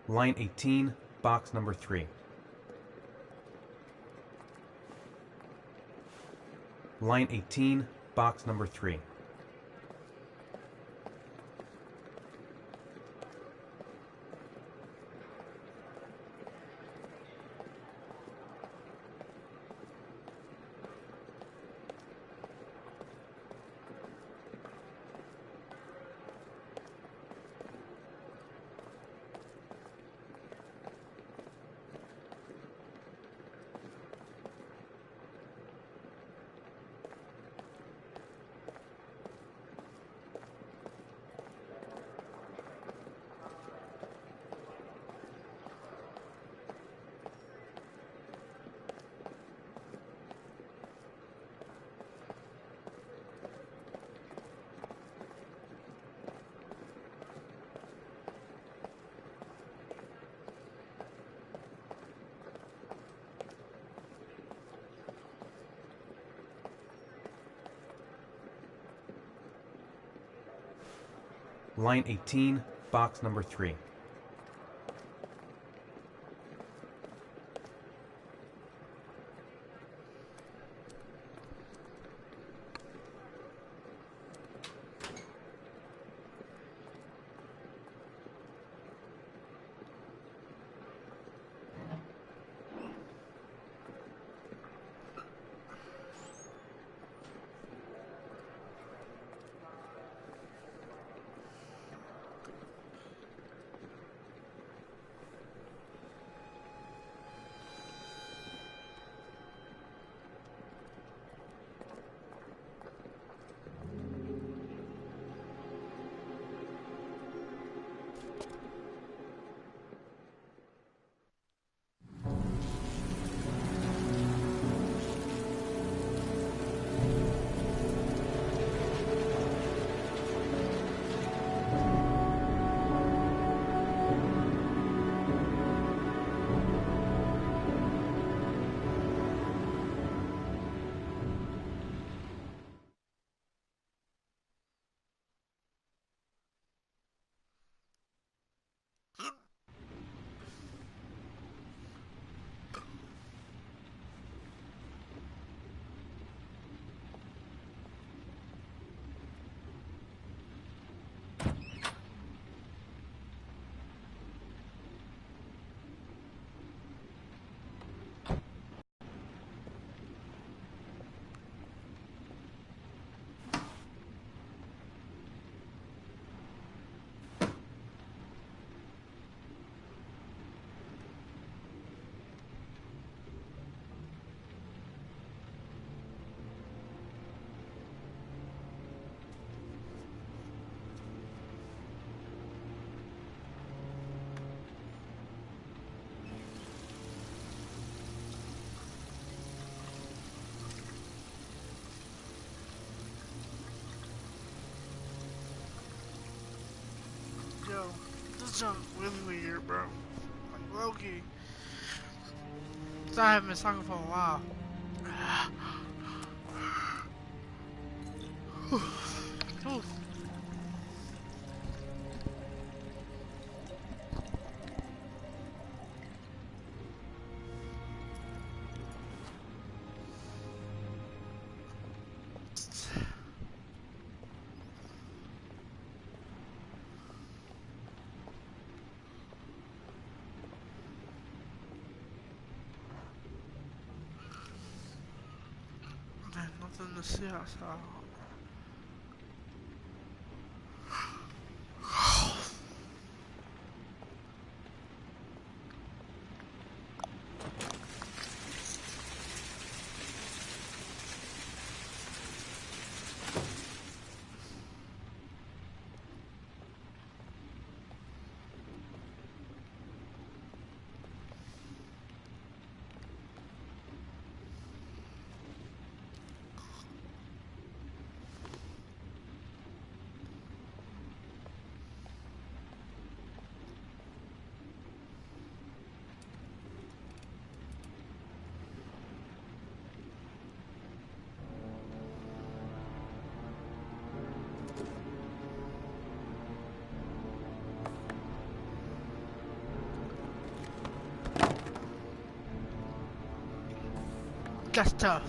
Line 18, box number 3. Line 18, box number 3. Line 18, box number 3. This junk really weird, bro. Like Loki. So I haven't been talking for a while. Ooh. Man, nothing to see outside. That's tough.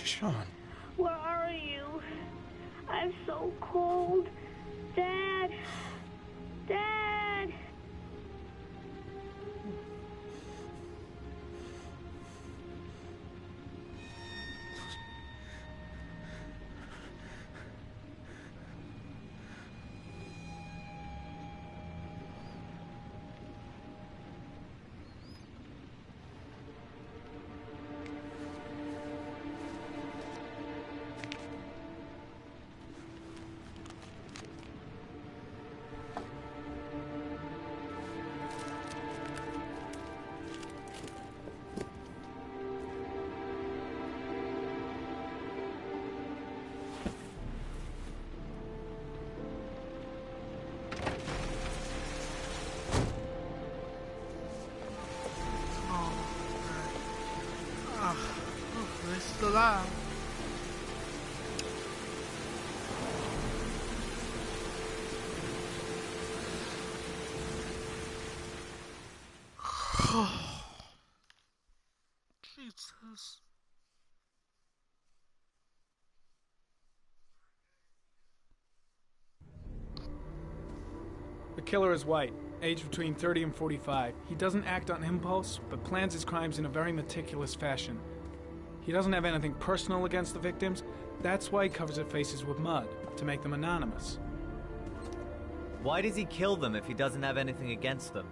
Sean. Where are you? I'm so cold. Dad! Dad! Alive. Jesus. The killer is white, aged between 30 and 45. He doesn't act on impulse, but plans his crimes in a very meticulous fashion. He doesn't have anything personal against the victims. That's why he covers their faces with mud, to make them anonymous. Why does he kill them if he doesn't have anything against them?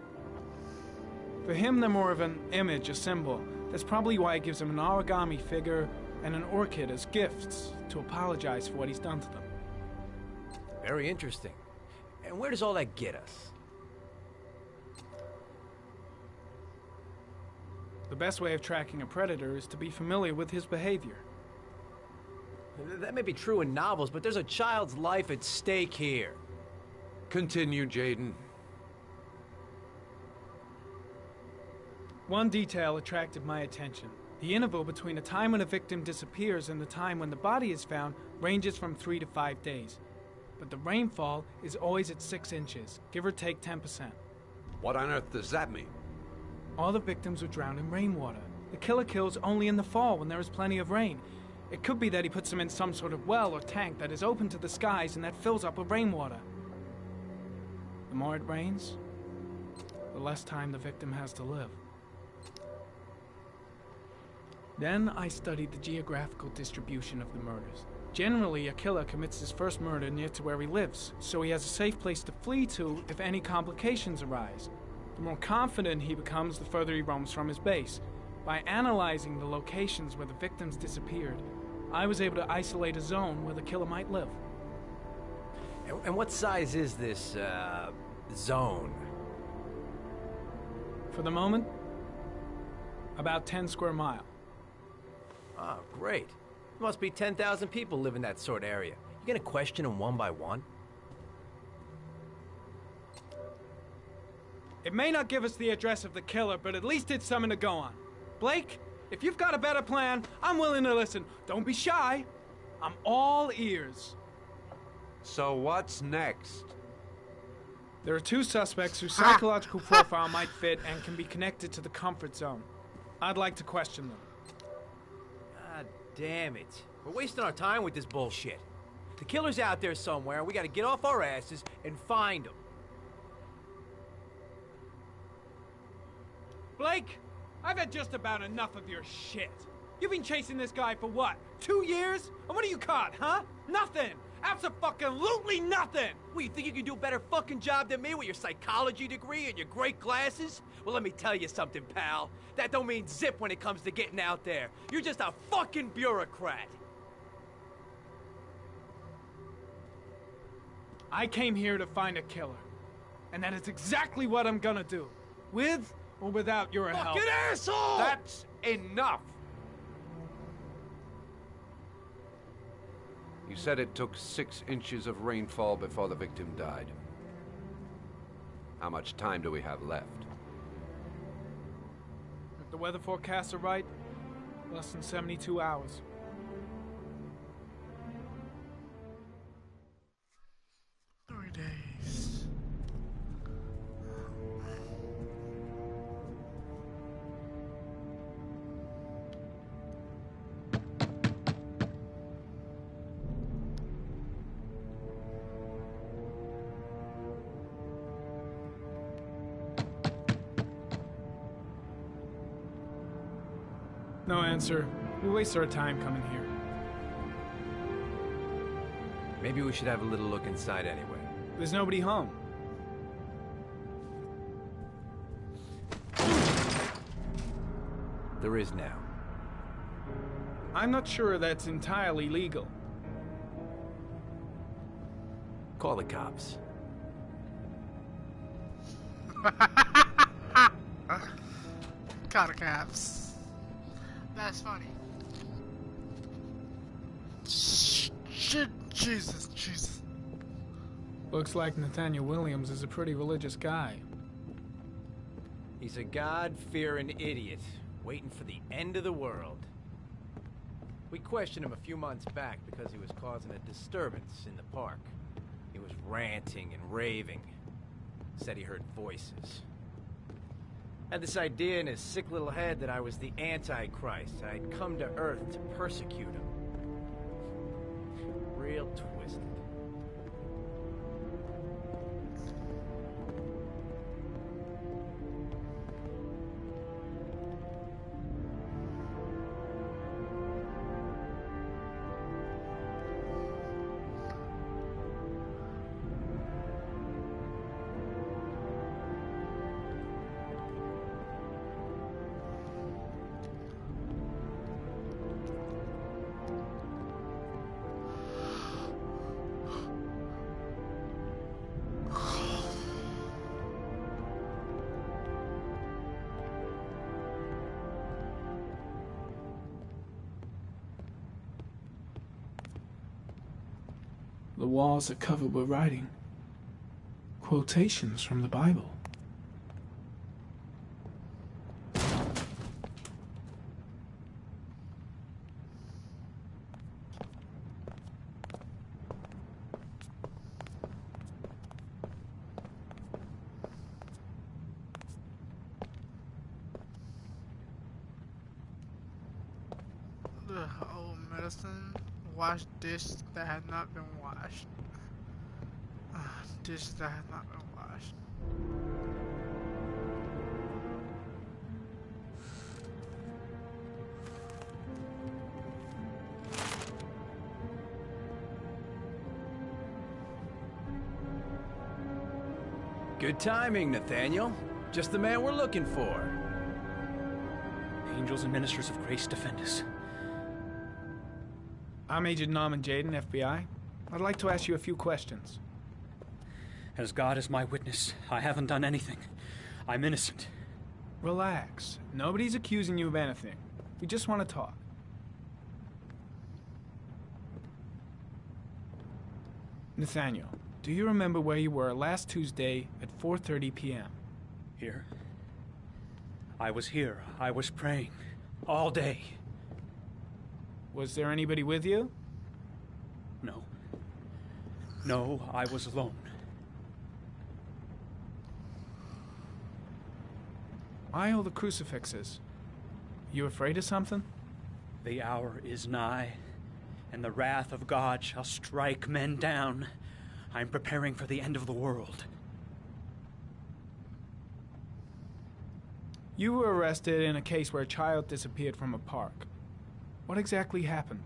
For him, they're more of an image, a symbol. That's probably why he gives them an origami figure and an orchid as gifts to apologize for what he's done to them. Very interesting. And where does all that get us? The best way of tracking a predator is to be familiar with his behavior. That may be true in novels, but there's a child's life at stake here. Continue, Jaden. One detail attracted my attention. The interval between the time when a victim disappears and the time when the body is found ranges from 3 to 5 days. But the rainfall is always at 6 inches, give or take 10%. What on earth does that mean? All the victims were drowned in rainwater. The killer kills only in the fall when there is plenty of rain. It could be that he puts them in some sort of well or tank that is open to the skies and that fills up with rainwater. The more it rains, the less time the victim has to live. Then I studied the geographical distribution of the murders. Generally, a killer commits his first murder near to where he lives, so he has a safe place to flee to if any complications arise. The more confident he becomes, the further he roams from his base. By analyzing the locations where the victims disappeared, I was able to isolate a zone where the killer might live. And what size is this, zone? For the moment, about 10 square miles. Oh, great. There must be 10,000 people live in that sort of area. You gonna question them one by one? It may not give us the address of the killer, but at least it's something to go on. Blake, if you've got a better plan, I'm willing to listen. Don't be shy. I'm all ears. So what's next? There are 2 suspects whose psychological profile might fit and can be connected to the comfort zone. I'd like to question them. God damn it. We're wasting our time with this bullshit. The killer's out there somewhere, and we gotta get off our asses and find him. Blake, I've had just about enough of your shit. You've been chasing this guy for what, 2 years? And what are you caught, huh? Nothing! Abso-fucking-lutely nothing! Well, you think you can do a better fucking job than me with your psychology degree and your great glasses? Well, let me tell you something, pal. That don't mean zip when it comes to getting out there. You're just a fucking bureaucrat. I came here to find a killer. And that is exactly what I'm gonna do. With or without your help. Fucking asshole! That's enough! You said it took 6 inches of rainfall before the victim died. How much time do we have left? If the weather forecasts are right, less than 72 hours. Days. No answer. We waste our time coming here. Maybe we should have a little look inside anyway. There's nobody home. There is now. I'm not sure that's entirely legal. Call the cops. Call the cops. That's funny. Shit, Jesus. Looks like Nathaniel Williams is a pretty religious guy. He's a God-fearing idiot, waiting for the end of the world. We questioned him a few months back because he was causing a disturbance in the park. He was ranting and raving. Said he heard voices. Had this idea in his sick little head that I was the Antichrist. I'd come to Earth to persecute him. Real twisted. The walls are covered with writing. Quotations from the Bible. The old medicine. Wash dishes that had not been washed. Dishes that had not been washed. Good timing, Nathaniel. Just the man we're looking for. Angels and ministers of grace defend us. I'm Agent Norman Jaden, FBI. I'd like to ask you a few questions. As God is my witness, I haven't done anything. I'm innocent. Relax. Nobody's accusing you of anything. We just want to talk. Nathaniel, do you remember where you were last Tuesday at 4:30 p.m.? Here? I was here. I was praying. All day. Was there anybody with you? No. No, I was alone. Why all the crucifixes? You afraid of something? The hour is nigh, and the wrath of God shall strike men down. I'm preparing for the end of the world. You were arrested in a case where a child disappeared from a park. What exactly happened?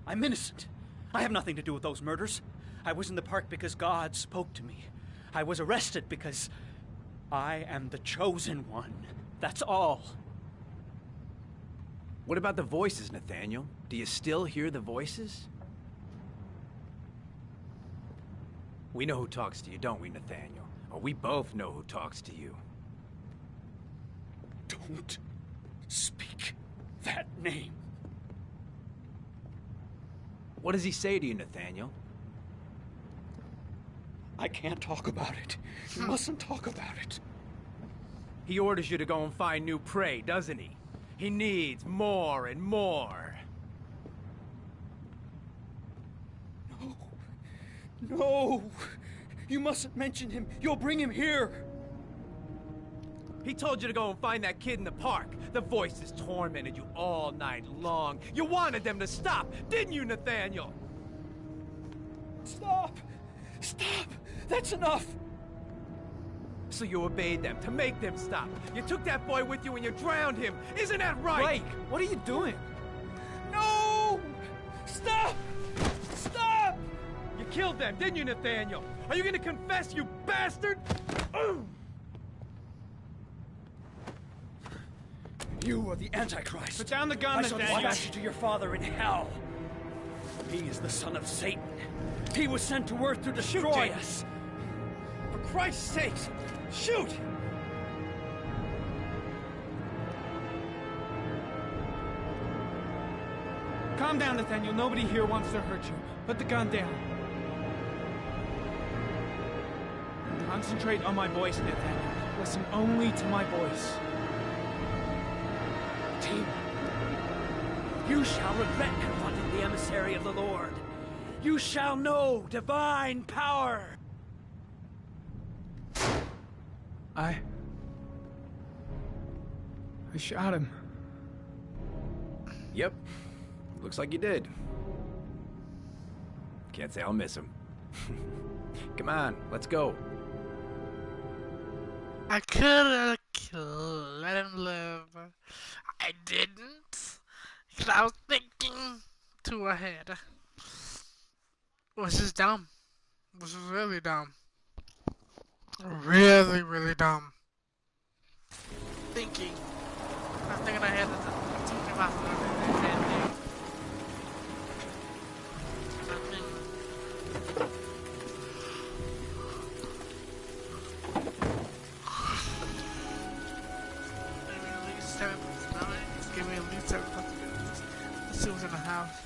I'm innocent. I have nothing to do with those murders. I was in the park because God spoke to me. I was arrested because I am the chosen one. That's all. What about the voices, Nathaniel? Do you still hear the voices? We know who talks to you, don't we, Nathaniel? Or we both know who talks to you. Don't speak that name. What does he say to you, Nathaniel? I can't talk about it. You mustn't talk about it. He orders you to go and find new prey, doesn't he? He needs more and more. No. No! You mustn't mention him. You'll bring him here. He told you to go and find that kid in the park. The voices tormented you all night long. You wanted them to stop, didn't you, Nathaniel? Stop! Stop! That's enough! So you obeyed them to make them stop. You took that boy with you and you drowned him. Isn't that right? Blake, what are you doing? No! Stop! Stop! You killed them, didn't you, Nathaniel? Are you gonna confess, you bastard? You are the Antichrist. Put down the gun, I shall Nathaniel. dispatch you to your father in hell. He is the son of Satan. He was sent to earth to destroy us. For Christ's sake, shoot! Calm down, Nathaniel. Nobody here wants to hurt you. Put the gun down. Concentrate on my voice, Nathaniel. Listen only to my voice. Team, you shall regret confronting the emissary of the Lord. You shall know divine power. I shot him. Yep. Looks like you did. Can't say I'll miss him. Come on, let's go. I could've let him live. I didn't. Because I was thinking too ahead. Which is dumb. Which is really dumb. Really, really dumb. Thinking. I'm thinking ahead of talking about something. Give me at least 7 minutes. Let's see what's in the house.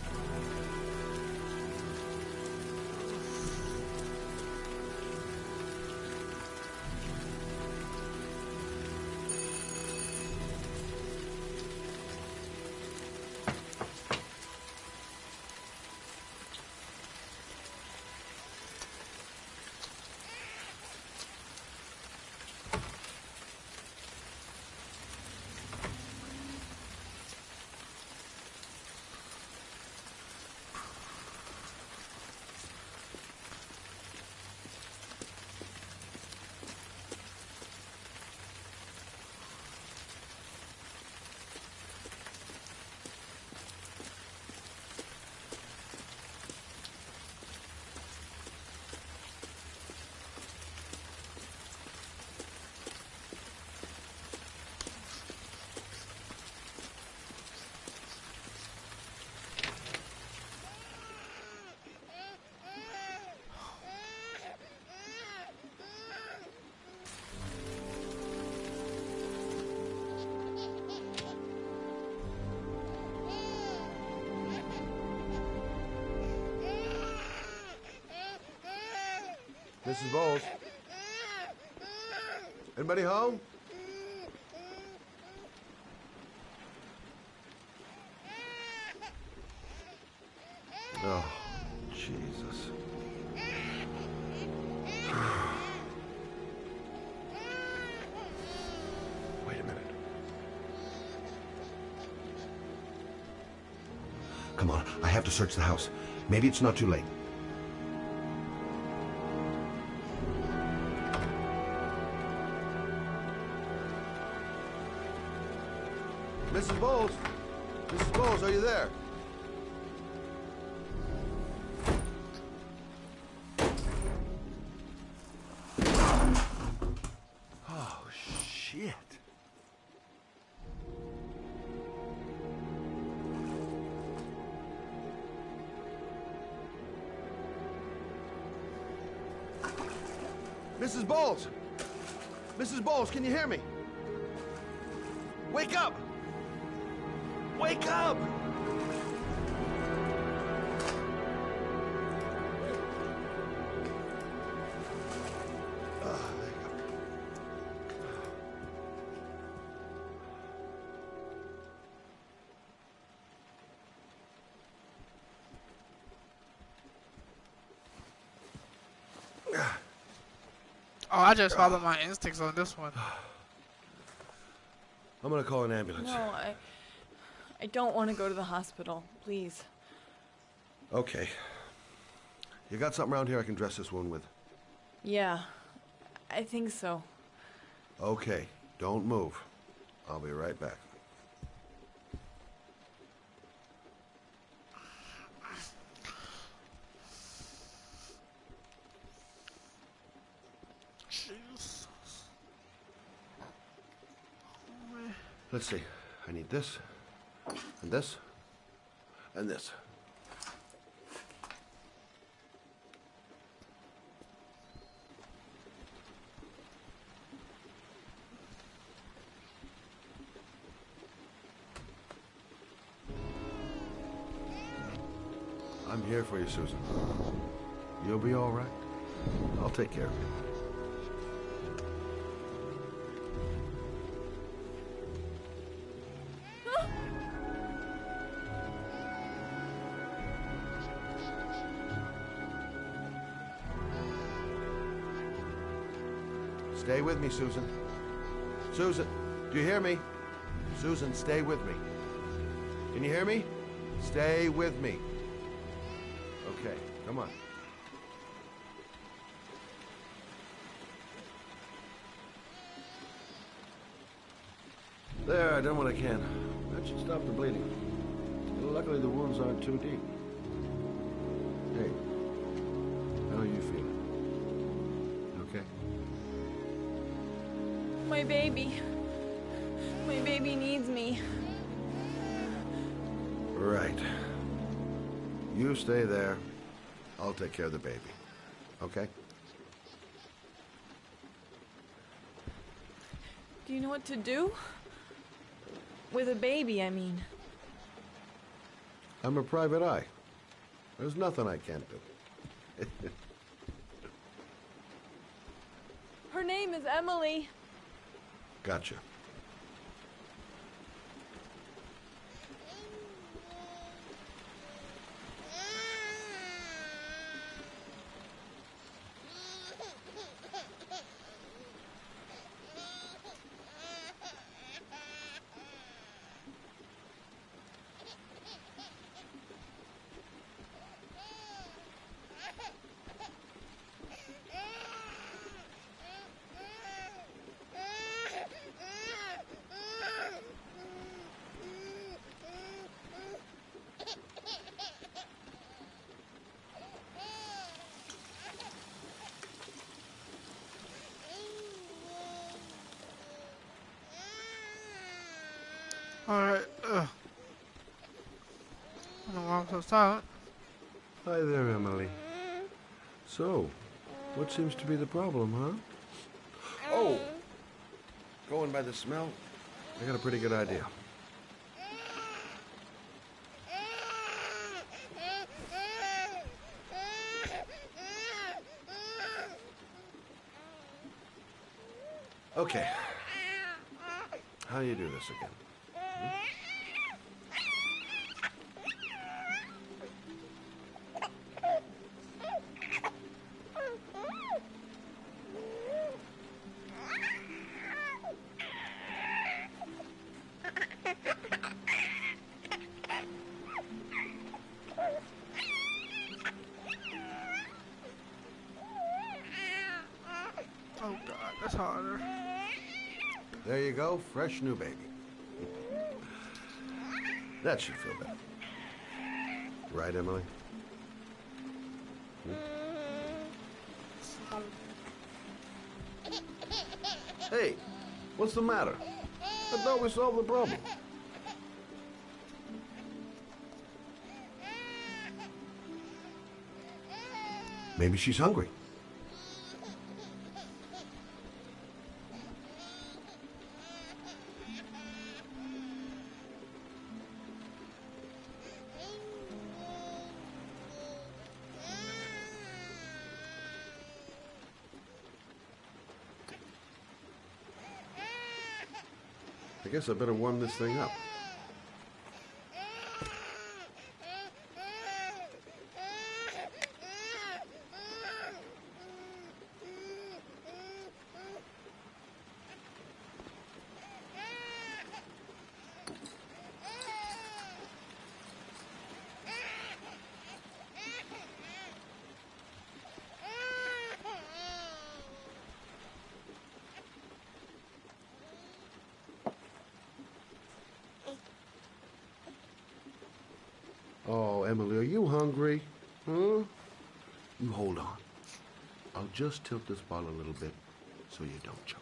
Mrs. Bowles? Anybody home? Oh, Jesus. Wait a minute. Come on, I have to search the house. Maybe it's not too late. Mrs. Bowles? Mrs. Bowles, are you there? Oh, shit. Mrs. Bowles! Mrs. Bowles, can you hear me? Wake up! Wake up! Oh, I just followed my instincts on this one. I'm gonna call an ambulance. No, I don't want to go to the hospital, please. Okay. You got something around here I can dress this wound with? Yeah, I think so. Okay, don't move. I'll be right back. Jesus. Let's see. I need this, and this, and this. I'm here for you, Susan. You'll be all right. I'll take care of you. Stay with me, Susan. Susan, do you hear me? Susan, stay with me. Can you hear me? Stay with me. Okay, come on. There, I done what I can. That should stop the bleeding. Luckily, the wounds aren't too deep. Hey, how are you feeling? Okay? My baby. My baby needs me. Right. You stay there. I'll take care of the baby. Okay? Do you know what to do? With a baby, I mean. I'm a private eye. There's nothing I can't do. Her name is Emily. Gotcha. Alright, I don't know why I'm so silent. Hi there, Emily. So, what seems to be the problem, huh? Oh! Going by the smell, I got a pretty good idea. Okay. How do you do this again? Oh God, that's harder. There you go, fresh new baby. That should feel better. Right, Emily? Hey, what's the matter? I thought we solved the problem. Maybe she's hungry. I guess I better warm this thing up. Oh, Emily, are you hungry? Huh? You hold on. I'll just tilt this ball a little bit so you don't choke.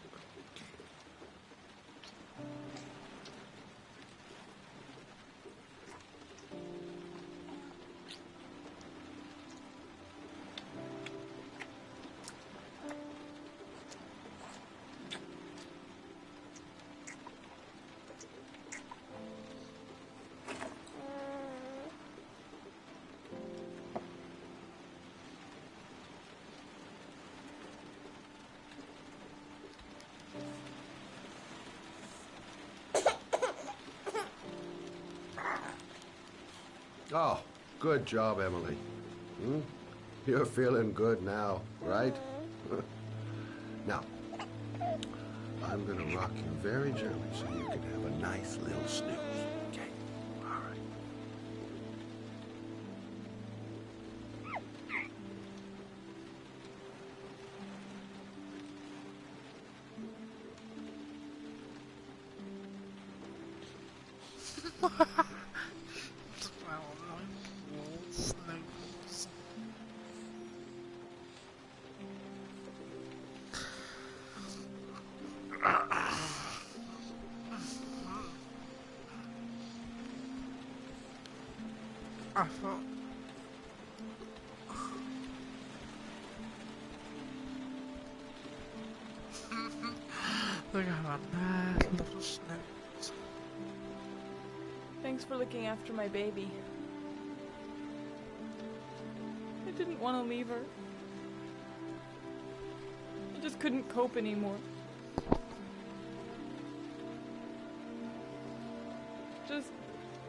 Oh, good job, Emily. You're feeling good now, right? Now, I'm gonna rock you very gently so you can have a nice little snooze. Okay? All right. I felt. Look at my nice little snooze. Thanks for looking after my baby. I didn't want to leave her. I just couldn't cope anymore. Just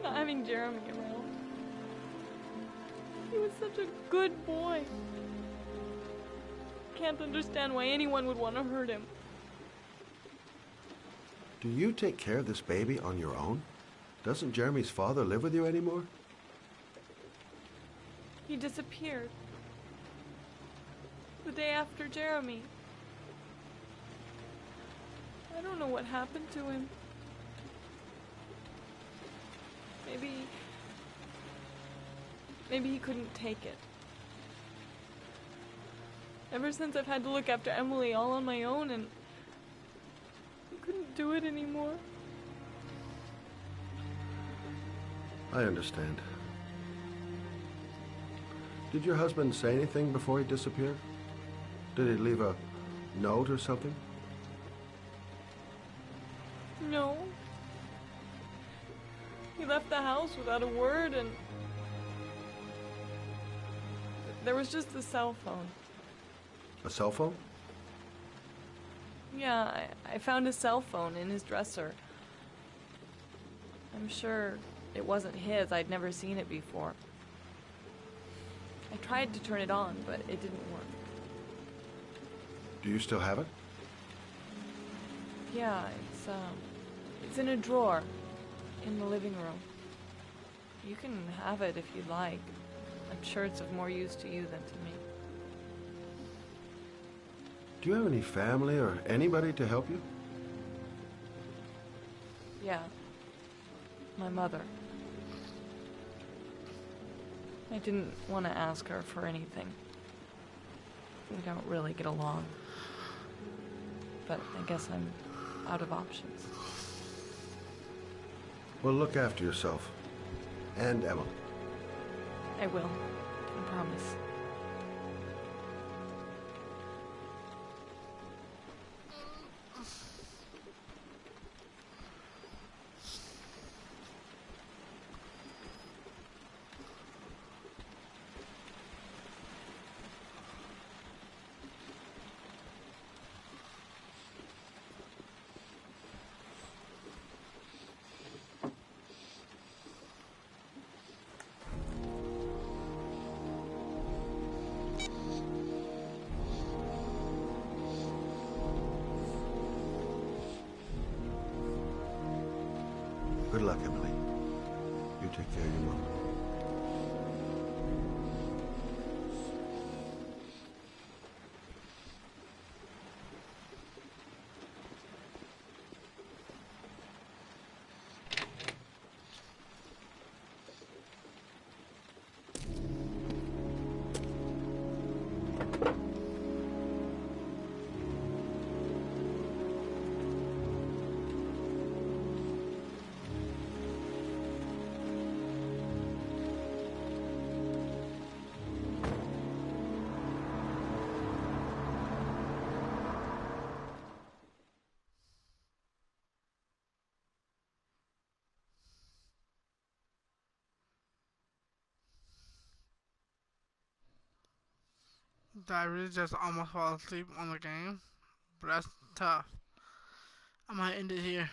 not having Jeremy around. He was such a good boy. Can't understand why anyone would want to hurt him. Do you take care of this baby on your own? Doesn't Jeremy's father live with you anymore? He disappeared. The day after Jeremy. I don't know what happened to him. Maybe he couldn't take it. Ever since I've had to look after Emily all on my own, and I couldn't do it anymore. I understand. Did your husband say anything before he disappeared? Did he leave a note or something? No. He left the house without a word, and there was just the cell phone. A cell phone? Yeah, I found his cell phone in his dresser. I'm sure it wasn't his. I'd never seen it before. I tried to turn it on, but it didn't work. Do you still have it? Yeah, it's in a drawer in the living room. You can have it if you'd like. I'm sure it's of more use to you than to me. Do you have any family or anybody to help you? Yeah. My mother. I didn't want to ask her for anything. We don't really get along. But I guess I'm out of options. Well, look after yourself. And Emma. I will. I promise. Good luck, Emily. You take care of your mom. Did I really just almost fall asleep on the game? But that's tough. I might end it here.